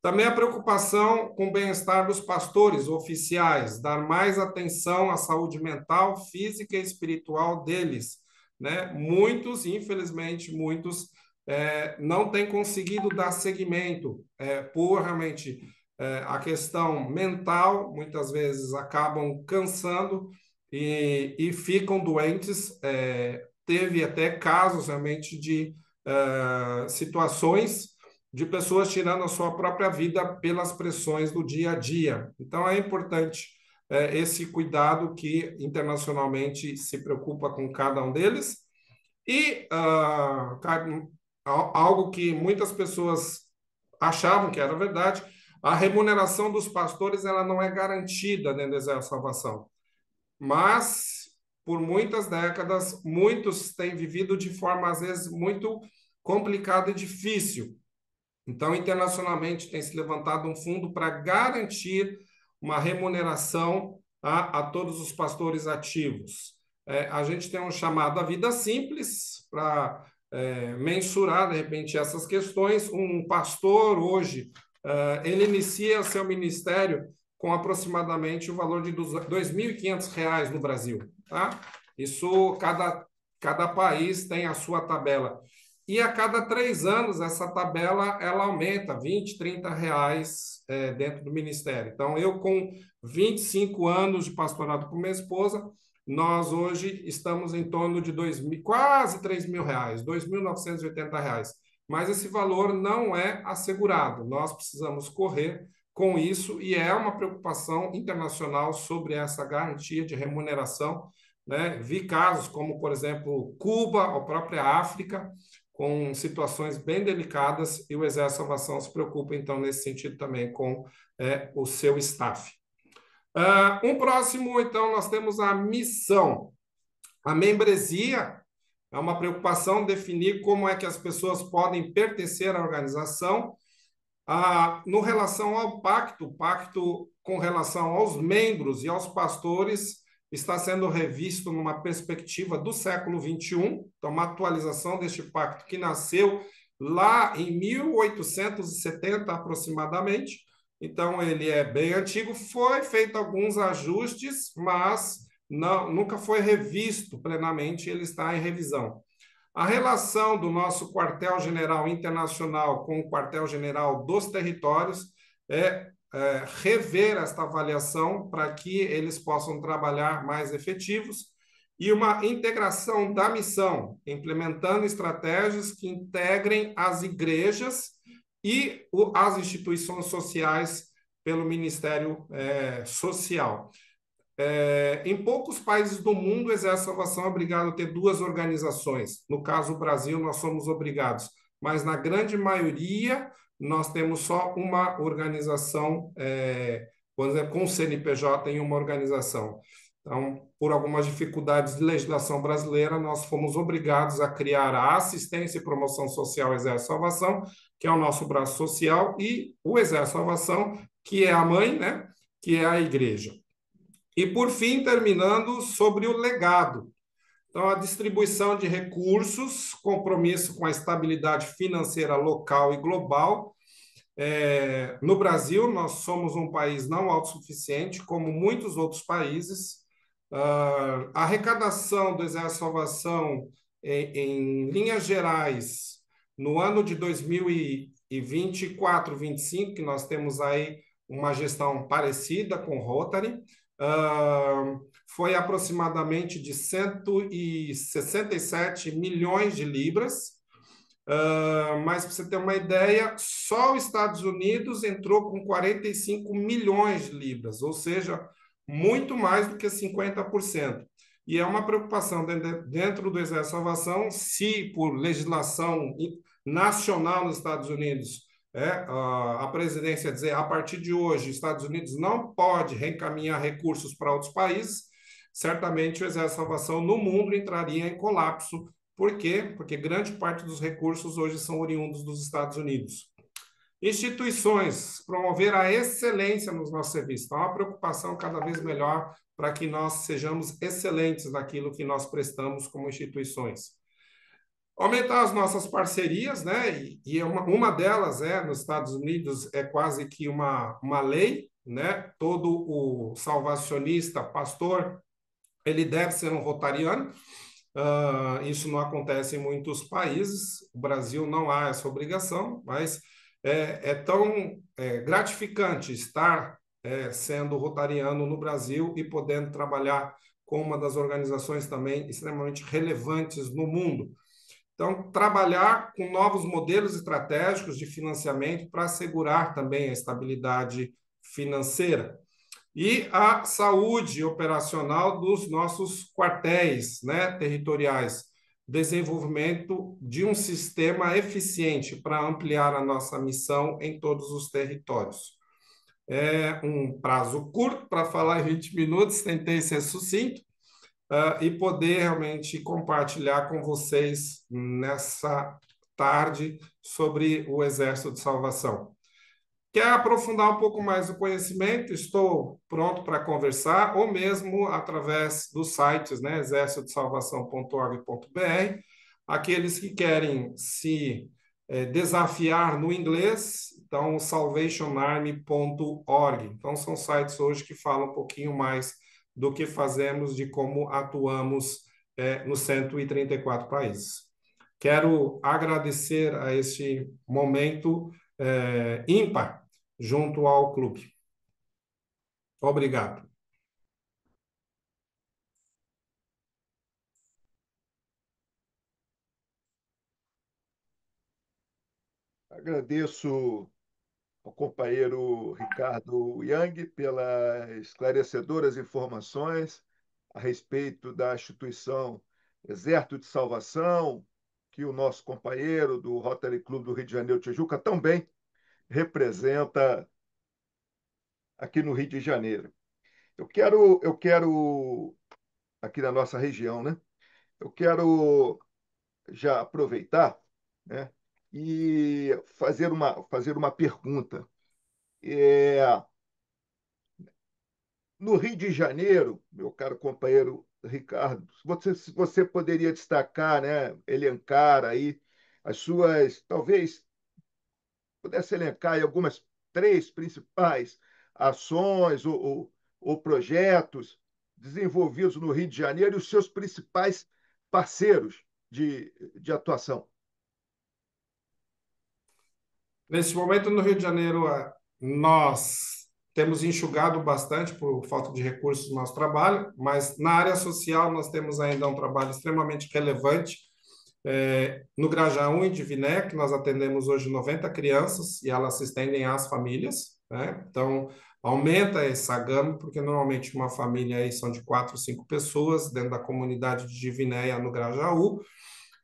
Também a preocupação com o bem-estar dos pastores oficiais, dar mais atenção à saúde mental, física e espiritual deles, né? Muitos, infelizmente, não têm conseguido dar seguimento por realmente a questão mental, muitas vezes acabam cansando e ficam doentes. Teve até casos realmente de situações de pessoas tirando a sua própria vida pelas pressões do dia a dia. Então, é importante esse cuidado que internacionalmente se preocupa com cada um deles. E algo que muitas pessoas achavam que era verdade, a remuneração dos pastores ela não é garantida dentro do Exército de Salvação. Mas, por muitas décadas, muitos têm vivido de forma, às vezes, muito complicada e difícil. Então, internacionalmente, tem se levantado um fundo para garantir uma remuneração a todos os pastores ativos. A gente tem um chamado à vida simples para mensurar, de repente, essas questões. Um pastor, hoje, ele inicia seu ministério com aproximadamente o valor de R$ 2.500 no Brasil. Tá? Isso, cada país tem a sua tabela. E a cada 3 anos, essa tabela ela aumenta R$ 20, R$ 30 dentro do ministério. Então, eu com 25 anos de pastorado com minha esposa, nós hoje estamos em torno de quase R$ 3.000, R$ 2.980. Mas esse valor não é assegurado. Nós precisamos correr com isso e é uma preocupação internacional sobre essa garantia de remuneração, né? Vi casos como, por exemplo, Cuba, a própria África, com situações bem delicadas, e o Exército de Salvação se preocupa, então, nesse sentido também com o seu staff. Um próximo, então, nós temos a missão. A membresia é uma preocupação definir como é que as pessoas podem pertencer à organização. No relação ao pacto, o pacto com relação aos membros e aos pastores está sendo revisto numa perspectiva do século XXI, então uma atualização deste pacto que nasceu lá em 1870 aproximadamente, então ele é bem antigo, foi feito alguns ajustes, mas nunca foi revisto plenamente, ele está em revisão. A relação do nosso quartel-general internacional com o quartel-general dos territórios rever esta avaliação para que eles possam trabalhar mais efetivos e uma integração da missão, implementando estratégias que integrem as igrejas e as instituições sociais pelo Ministério Social. Em poucos países do mundo, o Exército de Salvação é obrigado a ter 2 organizações. No caso do Brasil, nós somos obrigados. Mas, na grande maioria, nós temos só uma organização, por exemplo, com o CNPJ em uma organização. Então, por algumas dificuldades de legislação brasileira, nós fomos obrigados a criar a Assistência e Promoção Social Exército de Salvação, que é o nosso braço social, e o Exército de Salvação, que é a mãe, né, que é a igreja. E, por fim, terminando sobre o legado. Então, a distribuição de recursos, compromisso com a estabilidade financeira local e global. No Brasil, nós somos um país não autossuficiente, como muitos outros países. A arrecadação do Exército de Salvação, em linhas gerais, no ano de 2024, 2025, que nós temos aí uma gestão parecida com o Rotary, foi aproximadamente de 167 milhões de libras, mas para você ter uma ideia, só os Estados Unidos entrou com 45 milhões de libras, ou seja, muito mais do que 50%. E é uma preocupação dentro do Exército de Salvação, se por legislação nacional nos Estados Unidos, a presidência dizer, a partir de hoje, os Estados Unidos não pode reencaminhar recursos para outros países, certamente o Exército de Salvação no mundo entraria em colapso. Por quê? Porque grande parte dos recursos hoje são oriundos dos Estados Unidos. Instituições, promover a excelência nos nossos serviços. Então, uma preocupação cada vez melhor para que nós sejamos excelentes naquilo que nós prestamos como instituições. Aumentar as nossas parcerias, né? E uma delas nos Estados Unidos, é quase que uma lei, né? Todo o salvacionista, pastor, ele deve ser um rotariano. Isso não acontece em muitos países. O Brasil não há essa obrigação, mas é tão gratificante estar sendo rotariano no Brasil e podendo trabalhar com uma das organizações também extremamente relevantes no mundo. Então, trabalhar com novos modelos estratégicos de financiamento para assegurar também a estabilidade financeira. E a saúde operacional dos nossos quartéis, né, territoriais. Desenvolvimento de um sistema eficiente para ampliar a nossa missão em todos os territórios. É um prazo curto para falar em 20 minutos, tentei ser sucinto, e poder realmente compartilhar com vocês nessa tarde sobre o Exército de Salvação. Quer aprofundar um pouco mais o conhecimento? Estou pronto para conversar, ou mesmo através dos sites, né, exercitodesalvação.org.br. Aqueles que querem se desafiar no inglês, então salvationarmy.org. Então, são sites hoje que falam um pouquinho mais do que fazemos, de como atuamos nos 134 países. Quero agradecer a este momento ímpar junto ao clube. Obrigado. Agradeço ao companheiro Ricardo Young pelas esclarecedoras informações a respeito da instituição Exército de Salvação, que o nosso companheiro do Rotary Club do Rio de Janeiro, Tijuca, também representa aqui no Rio de Janeiro. Eu quero aqui na nossa região, né? Eu quero já aproveitar, né, e fazer uma pergunta. No Rio de Janeiro, meu caro companheiro Ricardo, se você poderia destacar, né, elencar aí as suas, talvez pudesse elencar aí algumas 3 principais ações ou projetos desenvolvidos no Rio de Janeiro e os seus principais parceiros de atuação. Nesse momento, no Rio de Janeiro, nós temos enxugado bastante por falta de recursos no nosso trabalho, mas na área social nós temos ainda um trabalho extremamente relevante. No Grajaú e Diviné, que nós atendemos hoje 90 crianças e elas se estendem às famílias, né? Então, aumenta essa gama, porque normalmente uma família aí são de 4, 5 pessoas dentro da comunidade de Divinéia no Grajaú.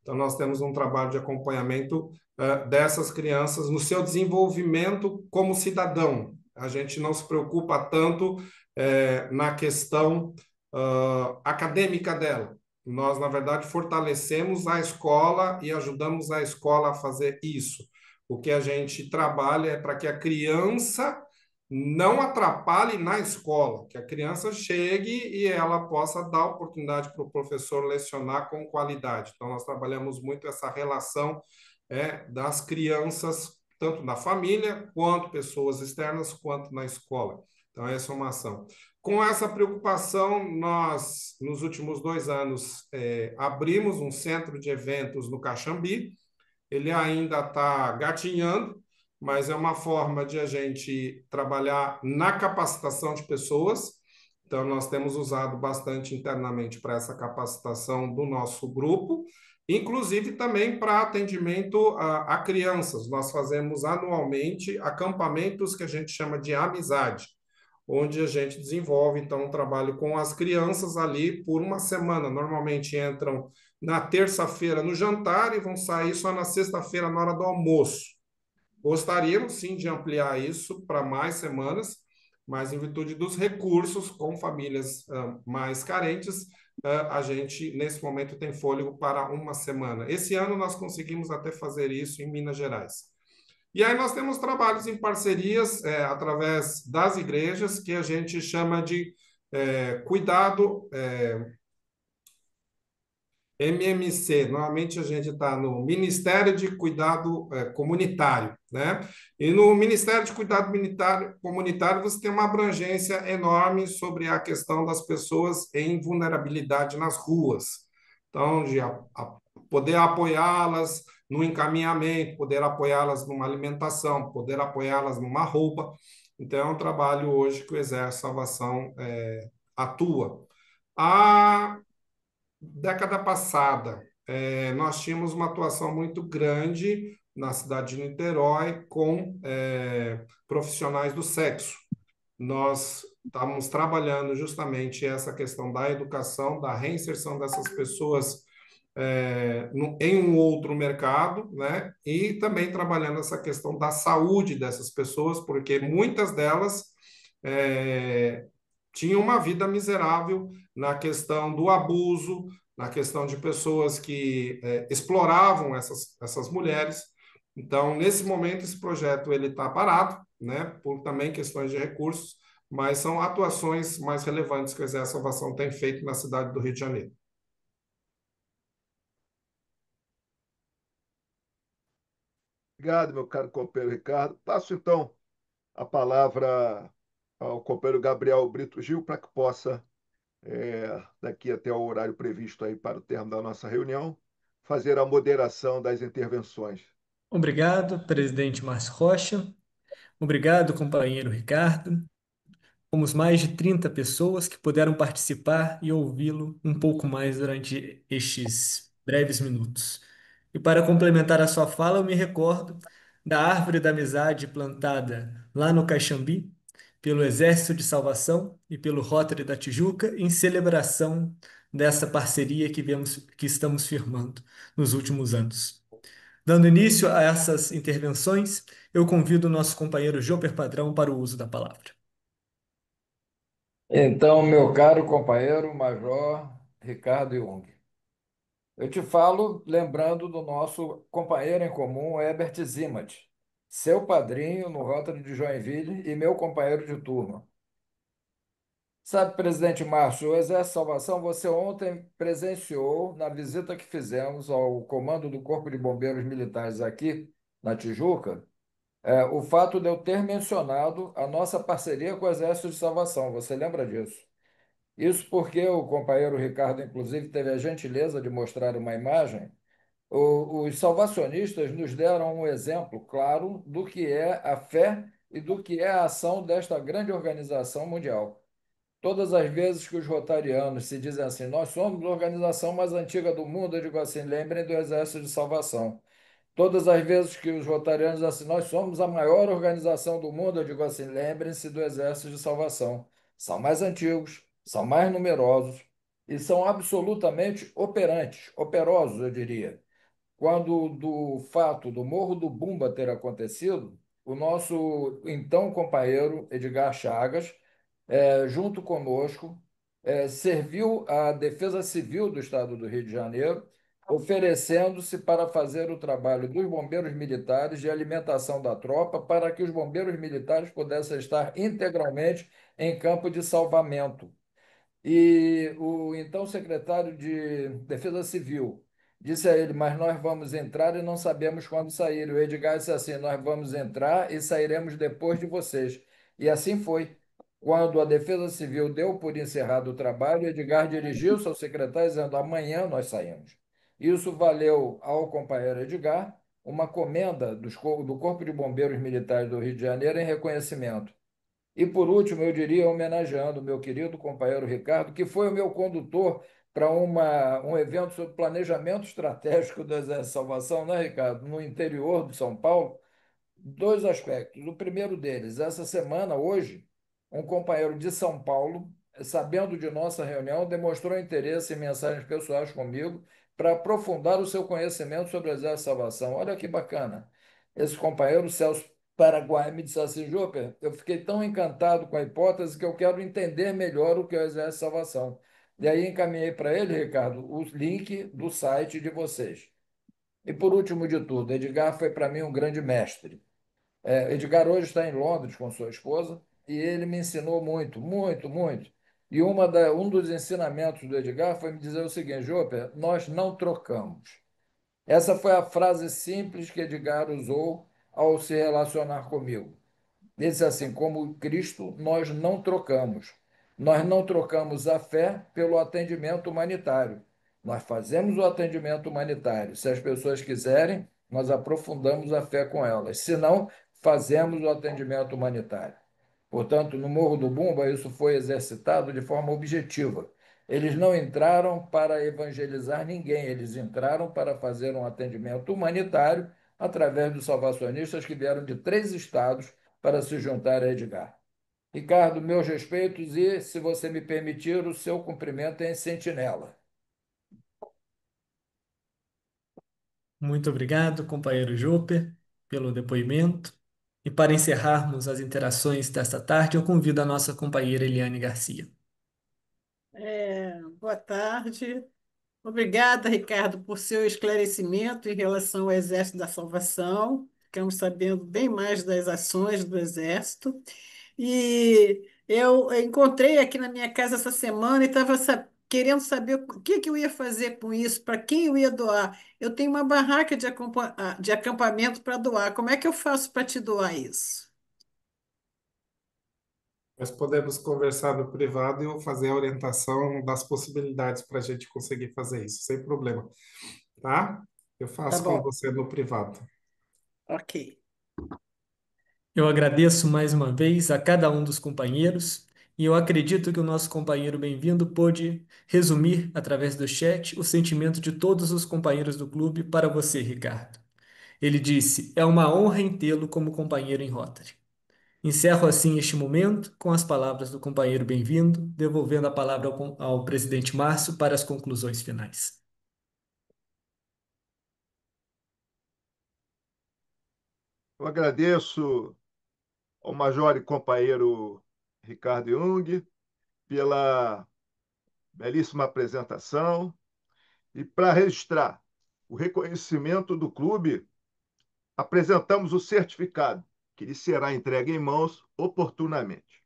Então, nós temos um trabalho de acompanhamento dessas crianças no seu desenvolvimento como cidadão. A gente não se preocupa tanto na questão acadêmica dela. Nós, na verdade, fortalecemos a escola e ajudamos a escola a fazer isso. O que a gente trabalha é para que a criança não atrapalhe na escola, que a criança chegue e ela possa dar oportunidade para o professor lecionar com qualidade. Então, nós trabalhamos muito essa relação das crianças, tanto na família, quanto pessoas externas, quanto na escola. Então, essa é uma ação. Com essa preocupação, nós, nos últimos 2 anos, abrimos um centro de eventos no Caxambi. Ele ainda está gatinhando, mas é uma forma de a gente trabalhar na capacitação de pessoas. Então, nós temos usado bastante internamente para essa capacitação do nosso grupo, inclusive também para atendimento a crianças. Nós fazemos anualmente acampamentos que a gente chama de amizade, onde a gente desenvolve, então, um trabalho com as crianças ali por uma semana. Normalmente entram na terça-feira no jantar e vão sair só na sexta-feira na hora do almoço. Gostaríamos, sim, de ampliar isso para mais semanas, mas em virtude dos recursos, com famílias mais carentes, a gente, nesse momento, tem fôlego para uma semana. Esse ano nós conseguimos até fazer isso em Minas Gerais. E aí nós temos trabalhos em parcerias através das igrejas, que a gente chama de cuidado MMC, normalmente a gente está no Ministério de Cuidado Comunitário, né? E no Ministério de Comunitário você tem uma abrangência enorme sobre a questão das pessoas em vulnerabilidade nas ruas. Então, poder apoiá-las no encaminhamento, poder apoiá-las numa alimentação, poder apoiá-las numa roupa. Então, é um trabalho hoje que o Exército de Salvação atua. A década passada, nós tínhamos uma atuação muito grande na cidade de Niterói com profissionais do sexo. Nós estávamos trabalhando justamente essa questão da educação, da reinserção dessas pessoas em um outro mercado, né? E também trabalhando essa questão da saúde dessas pessoas, porque muitas delas tinham uma vida miserável na questão do abuso, na questão de pessoas que exploravam essas mulheres. Então, nesse momento, esse projeto ele está parado, né, por também questões de recursos, mas são atuações mais relevantes que o Exército de Salvação tem feito na cidade do Rio de Janeiro. Obrigado, meu caro companheiro Ricardo. Passo, então, a palavra ao companheiro Gabriel Brito Gil para que possa, daqui até o horário previsto aí para o termo da nossa reunião, fazer a moderação das intervenções. Obrigado, presidente Márcio Rocha. Obrigado, companheiro Ricardo. Fomos mais de 30 pessoas que puderam participar e ouvi-lo um pouco mais durante estes breves minutos. E para complementar a sua fala, eu me recordo da árvore da amizade plantada lá no Caxambi, pelo Exército de Salvação e pelo Rotary da Tijuca, em celebração dessa parceria que estamos firmando nos últimos anos. Dando início a essas intervenções, eu convido o nosso companheiro Joper Padrão para o uso da palavra. Então, meu caro companheiro Major Ricardo Jung, eu te falo lembrando do nosso companheiro em comum, Herbert Zimat, seu padrinho no Rotary de Joinville e meu companheiro de turma. Sabe, presidente Márcio, o Exército de Salvação, você ontem presenciou, na visita que fizemos ao comando do Corpo de Bombeiros Militares aqui na Tijuca, o fato de eu ter mencionado a nossa parceria com o Exército de Salvação. Você lembra disso? Isso porque o companheiro Ricardo, inclusive, teve a gentileza de mostrar uma imagem. Os salvacionistas nos deram um exemplo claro do que é a fé e do que é a ação desta grande organização mundial. Todas as vezes que os rotarianos se dizem assim, nós somos a organização mais antiga do mundo, eu digo assim, lembrem do Exército de Salvação. Todas as vezes que os rotarianos dizem assim, nós somos a maior organização do mundo, eu digo assim, lembrem-se do Exército de Salvação. São mais antigos, são mais numerosos e são absolutamente operantes, operosos, eu diria. Quando do fato do Morro do Bumba ter acontecido, o nosso então companheiro Edgar Chagas, junto conosco, serviu à Defesa Civil do Estado do Rio de Janeiro, oferecendo-se para fazer o trabalho dos bombeiros militares de alimentação da tropa para que os bombeiros militares pudessem estar integralmente em campo de salvamento. E o então secretário de Defesa Civil disse a ele, mas nós vamos entrar e não sabemos quando sair. O Edgar disse assim, nós vamos entrar e sairemos depois de vocês. E assim foi. Quando a Defesa Civil deu por encerrado o trabalho, Edgar dirigiu-se ao secretário dizendo, amanhã nós saímos. Isso valeu ao companheiro Edgar uma comenda do Corpo de Bombeiros Militares do Rio de Janeiro em reconhecimento. E por último, eu diria, homenageando o meu querido companheiro Ricardo, que foi o meu condutor para um evento sobre planejamento estratégico do Exército de Salvação, né, Ricardo? No interior de São Paulo, dois aspectos. O primeiro deles, essa semana, hoje, um companheiro de São Paulo, sabendo de nossa reunião, demonstrou interesse em mensagens pessoais comigo para aprofundar o seu conhecimento sobre o Exército de Salvação. Olha que bacana. Esse companheiro, Celso Paraguai, me disse assim, Júper, eu fiquei tão encantado com a hipótese que eu quero entender melhor o que é o Exército de Salvação. E aí encaminhei para ele, Ricardo, o link do site de vocês. E por último de tudo, Edgar foi para mim um grande mestre. Edgar hoje está em Londres com sua esposa e ele me ensinou muito, muito, muito. E um dos ensinamentos do Edgar foi me dizer o seguinte: Joper, nós não trocamos. Essa foi a frase simples que Edgar usou ao se relacionar comigo. Ele disse assim: como Cristo, nós não trocamos. Nós não trocamos a fé pelo atendimento humanitário. Nós fazemos o atendimento humanitário. Se as pessoas quiserem, nós aprofundamos a fé com elas. Se não, fazemos o atendimento humanitário. Portanto, no Morro do Bumba, isso foi exercitado de forma objetiva. Eles não entraram para evangelizar ninguém, eles entraram para fazer um atendimento humanitário através dos salvacionistas que vieram de 3 estados para se juntar a Edgar. Ricardo, meus respeitos e, se você me permitir, o seu cumprimento em sentinela. Muito obrigado, companheiro Joper, pelo depoimento. E para encerrarmos as interações desta tarde, eu convido a nossa companheira Eliane Garcia. Boa tarde. Obrigada, Ricardo, por seu esclarecimento em relação ao Exército da Salvação. Ficamos sabendo bem mais das ações do Exército. E eu encontrei aqui na minha casa essa semana e estava querendo saber o que eu ia fazer com isso, para quem eu ia doar. Eu tenho uma barraca de acampamento para doar. Como é que eu faço para te doar isso? Nós podemos conversar no privado e eu fazer a orientação das possibilidades para a gente conseguir fazer isso, sem problema, tá? Eu Tá faço com bom, você no privado. ok. Eu agradeço mais uma vez a cada um dos companheiros e eu acredito que o nosso companheiro bem-vindo pôde resumir, através do chat, o sentimento de todos os companheiros do clube para você, Ricardo. Ele disse: é uma honra em tê-lo como companheiro em Rotary. Encerro assim este momento com as palavras do companheiro bem-vindo, devolvendo a palavra ao presidente Márcio para as conclusões finais. Eu agradeço ao major e companheiro Ricardo Jung pela belíssima apresentação e para registrar o reconhecimento do clube, apresentamos o certificado que lhe será entregue em mãos oportunamente.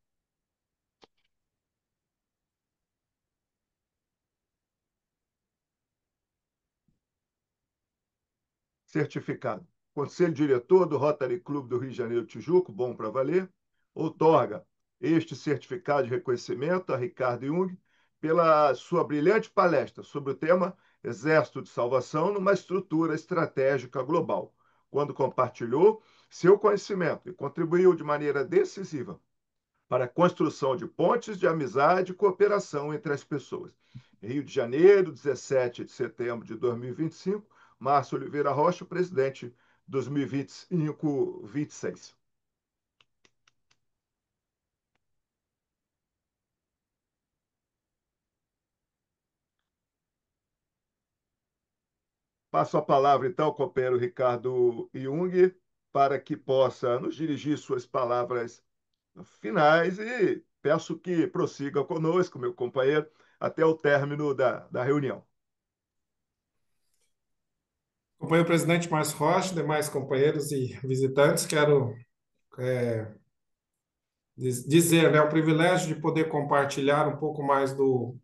Certificado. Conselho Diretor do Rotary Clube do Rio de Janeiro Tijuco, bom para valer, outorga este certificado de reconhecimento a Ricardo Jung pela sua brilhante palestra sobre o tema Exército de Salvação numa estrutura estratégica global, quando compartilhou seu conhecimento e contribuiu de maneira decisiva para a construção de pontes de amizade e cooperação entre as pessoas. Rio de Janeiro, 17 de setembro de 2025, Márcio Oliveira Rocha, presidente 2025-26. Passo a palavra, então, ao companheiro Ricardo Jung, para que possa nos dirigir suas palavras finais e peço que prossiga conosco, meu companheiro, até o término da reunião. Companheiro presidente Márcio Rocha, demais companheiros e visitantes, quero dizer, né, o privilégio de poder compartilhar um pouco mais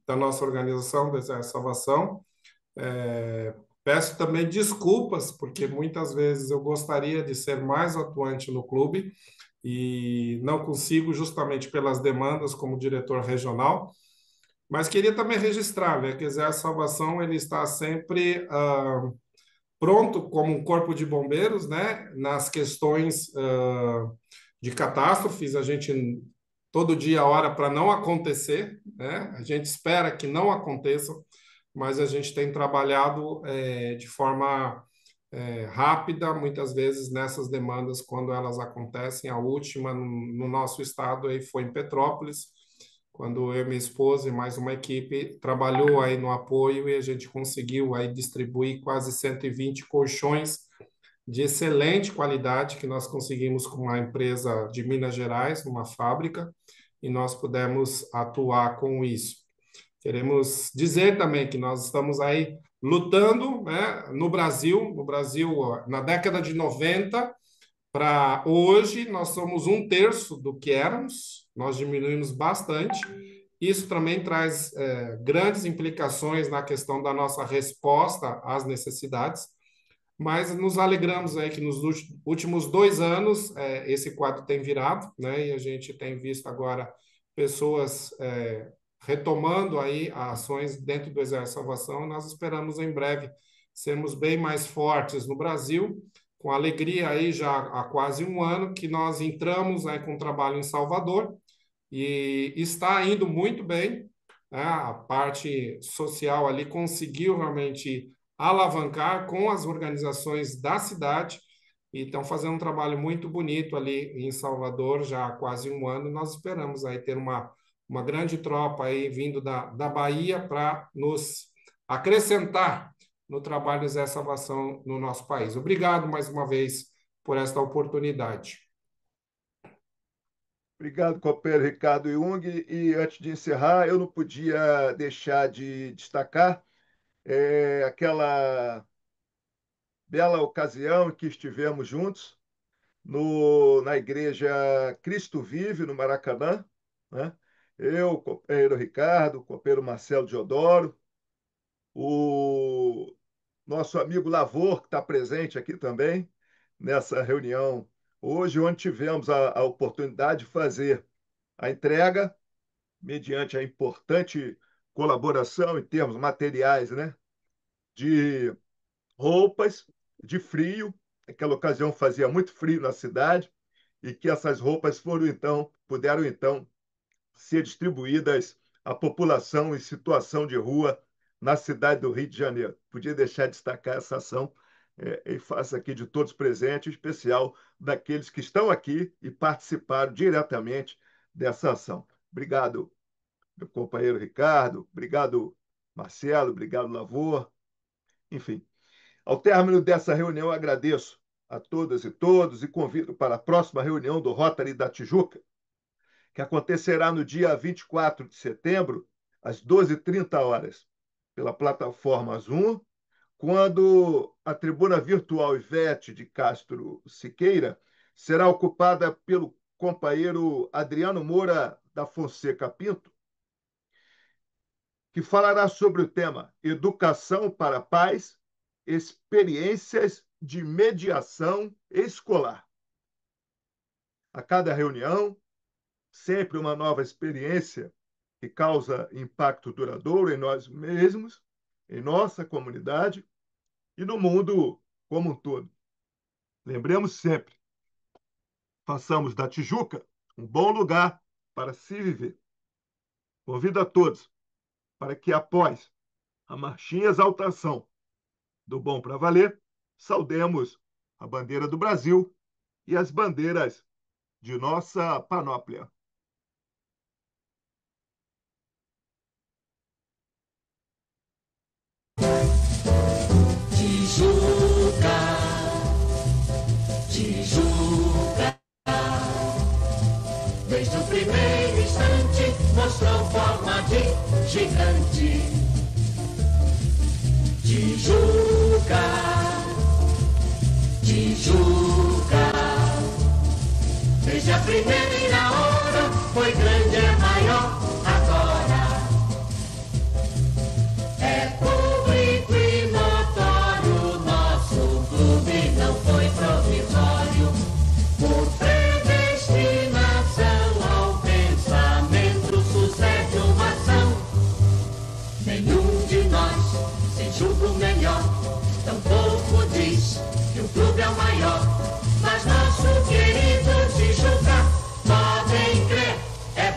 da nossa organização, do Exército de Salvação. Peço também desculpas, porque muitas vezes eu gostaria de ser mais atuante no clube e não consigo justamente pelas demandas como diretor regional, mas queria também registrar, né, que o Exército de Salvação ele está sempre pronto como um corpo de bombeiros, né, nas questões de catástrofes. A gente todo dia ora para não acontecer, né? A gente espera que não aconteça, mas a gente tem trabalhado de forma rápida, muitas vezes nessas demandas quando elas acontecem. A última no nosso estado aí foi em Petrópolis, quando eu, minha esposa e mais uma equipe trabalhou aí no apoio e a gente conseguiu aí distribuir quase 120 colchões de excelente qualidade que nós conseguimos com uma empresa de Minas Gerais, uma fábrica, e nós pudemos atuar com isso. Queremos dizer também que nós estamos aí lutando, né, no Brasil, na década de 90, para hoje, nós somos 1/3 do que éramos, nós diminuímos bastante, Isso também traz grandes implicações na questão da nossa resposta às necessidades, mas nos alegramos aí que nos últimos 2 anos esse quadro tem virado, né? E a gente tem visto agora pessoas retomando aí ações dentro do Exército de Salvação. Nós esperamos em breve sermos bem mais fortes no Brasil, com alegria aí já há quase 1 ano que nós entramos aí com trabalho em Salvador e está indo muito bem, né? A parte social ali conseguiu realmente alavancar com as organizações da cidade e estão fazendo um trabalho muito bonito ali em Salvador já há quase 1 ano. Nós esperamos aí ter uma grande tropa aí vindo da Bahia para nos acrescentar no trabalho de Exército de Salvação no nosso país. Obrigado mais uma vez por esta oportunidade. Obrigado, companheiro Ricardo Jung. E antes de encerrar, eu não podia deixar de destacar aquela bela ocasião em que estivemos juntos na Igreja Cristo Vive, no Maracanã, né? Eu, o companheiro Ricardo, o companheiro Marcelo Diodoro, o nosso amigo Lavor, que está presente aqui também, nessa reunião hoje, onde tivemos a oportunidade de fazer a entrega, mediante a importante colaboração em termos materiais, né, de roupas de frio. Naquela ocasião fazia muito frio na cidade e que essas roupas puderam então ser distribuídas à população em situação de rua na cidade do Rio de Janeiro. Podia deixar de destacar essa ação e faço aqui de todos presentes, em especial daqueles que estão aqui e participaram diretamente dessa ação. Obrigado, meu companheiro Ricardo, obrigado, Marcelo, obrigado, Lavor. Enfim, ao término dessa reunião, eu agradeço a todas e todos e convido para a próxima reunião do Rotary da Tijuca, que acontecerá no dia 24 de setembro, às 12h30, pela plataforma Zoom, quando a tribuna virtual Ivete de Castro Siqueira será ocupada pelo companheiro Adriano Moura da Fonseca Pinto, que falará sobre o tema Educação para a Paz, experiências de mediação escolar. A cada reunião, sempre uma nova experiência que causa impacto duradouro em nós mesmos, em nossa comunidade e no mundo como um todo. Lembremos sempre, façamos da Tijuca um bom lugar para se viver. Convido a todos para que, após a marchinha exaltação do Bom para Valer, saudemos a bandeira do Brasil e as bandeiras de nossa panóplia. Tijuca, Tijuca, desde o primeiro instante mostrou forma de gigante. Tijuca, Tijuca, desde a primeira hora foi grande, é maior agora. É público e notório, nosso clube não foi provisório. Por predestinação ao pensamento sucede uma ação. Nenhum de nós se julga o melhor, tampouco diz que o clube é o maior. Mas nosso querido Tijuca, podem crer, é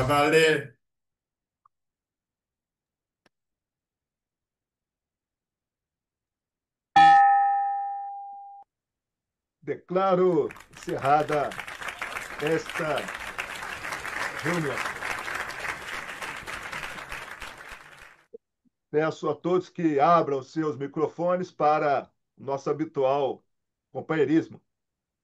valer. Declaro encerrada esta reunião. Peço a todos que abram seus microfones para o nosso habitual companheirismo.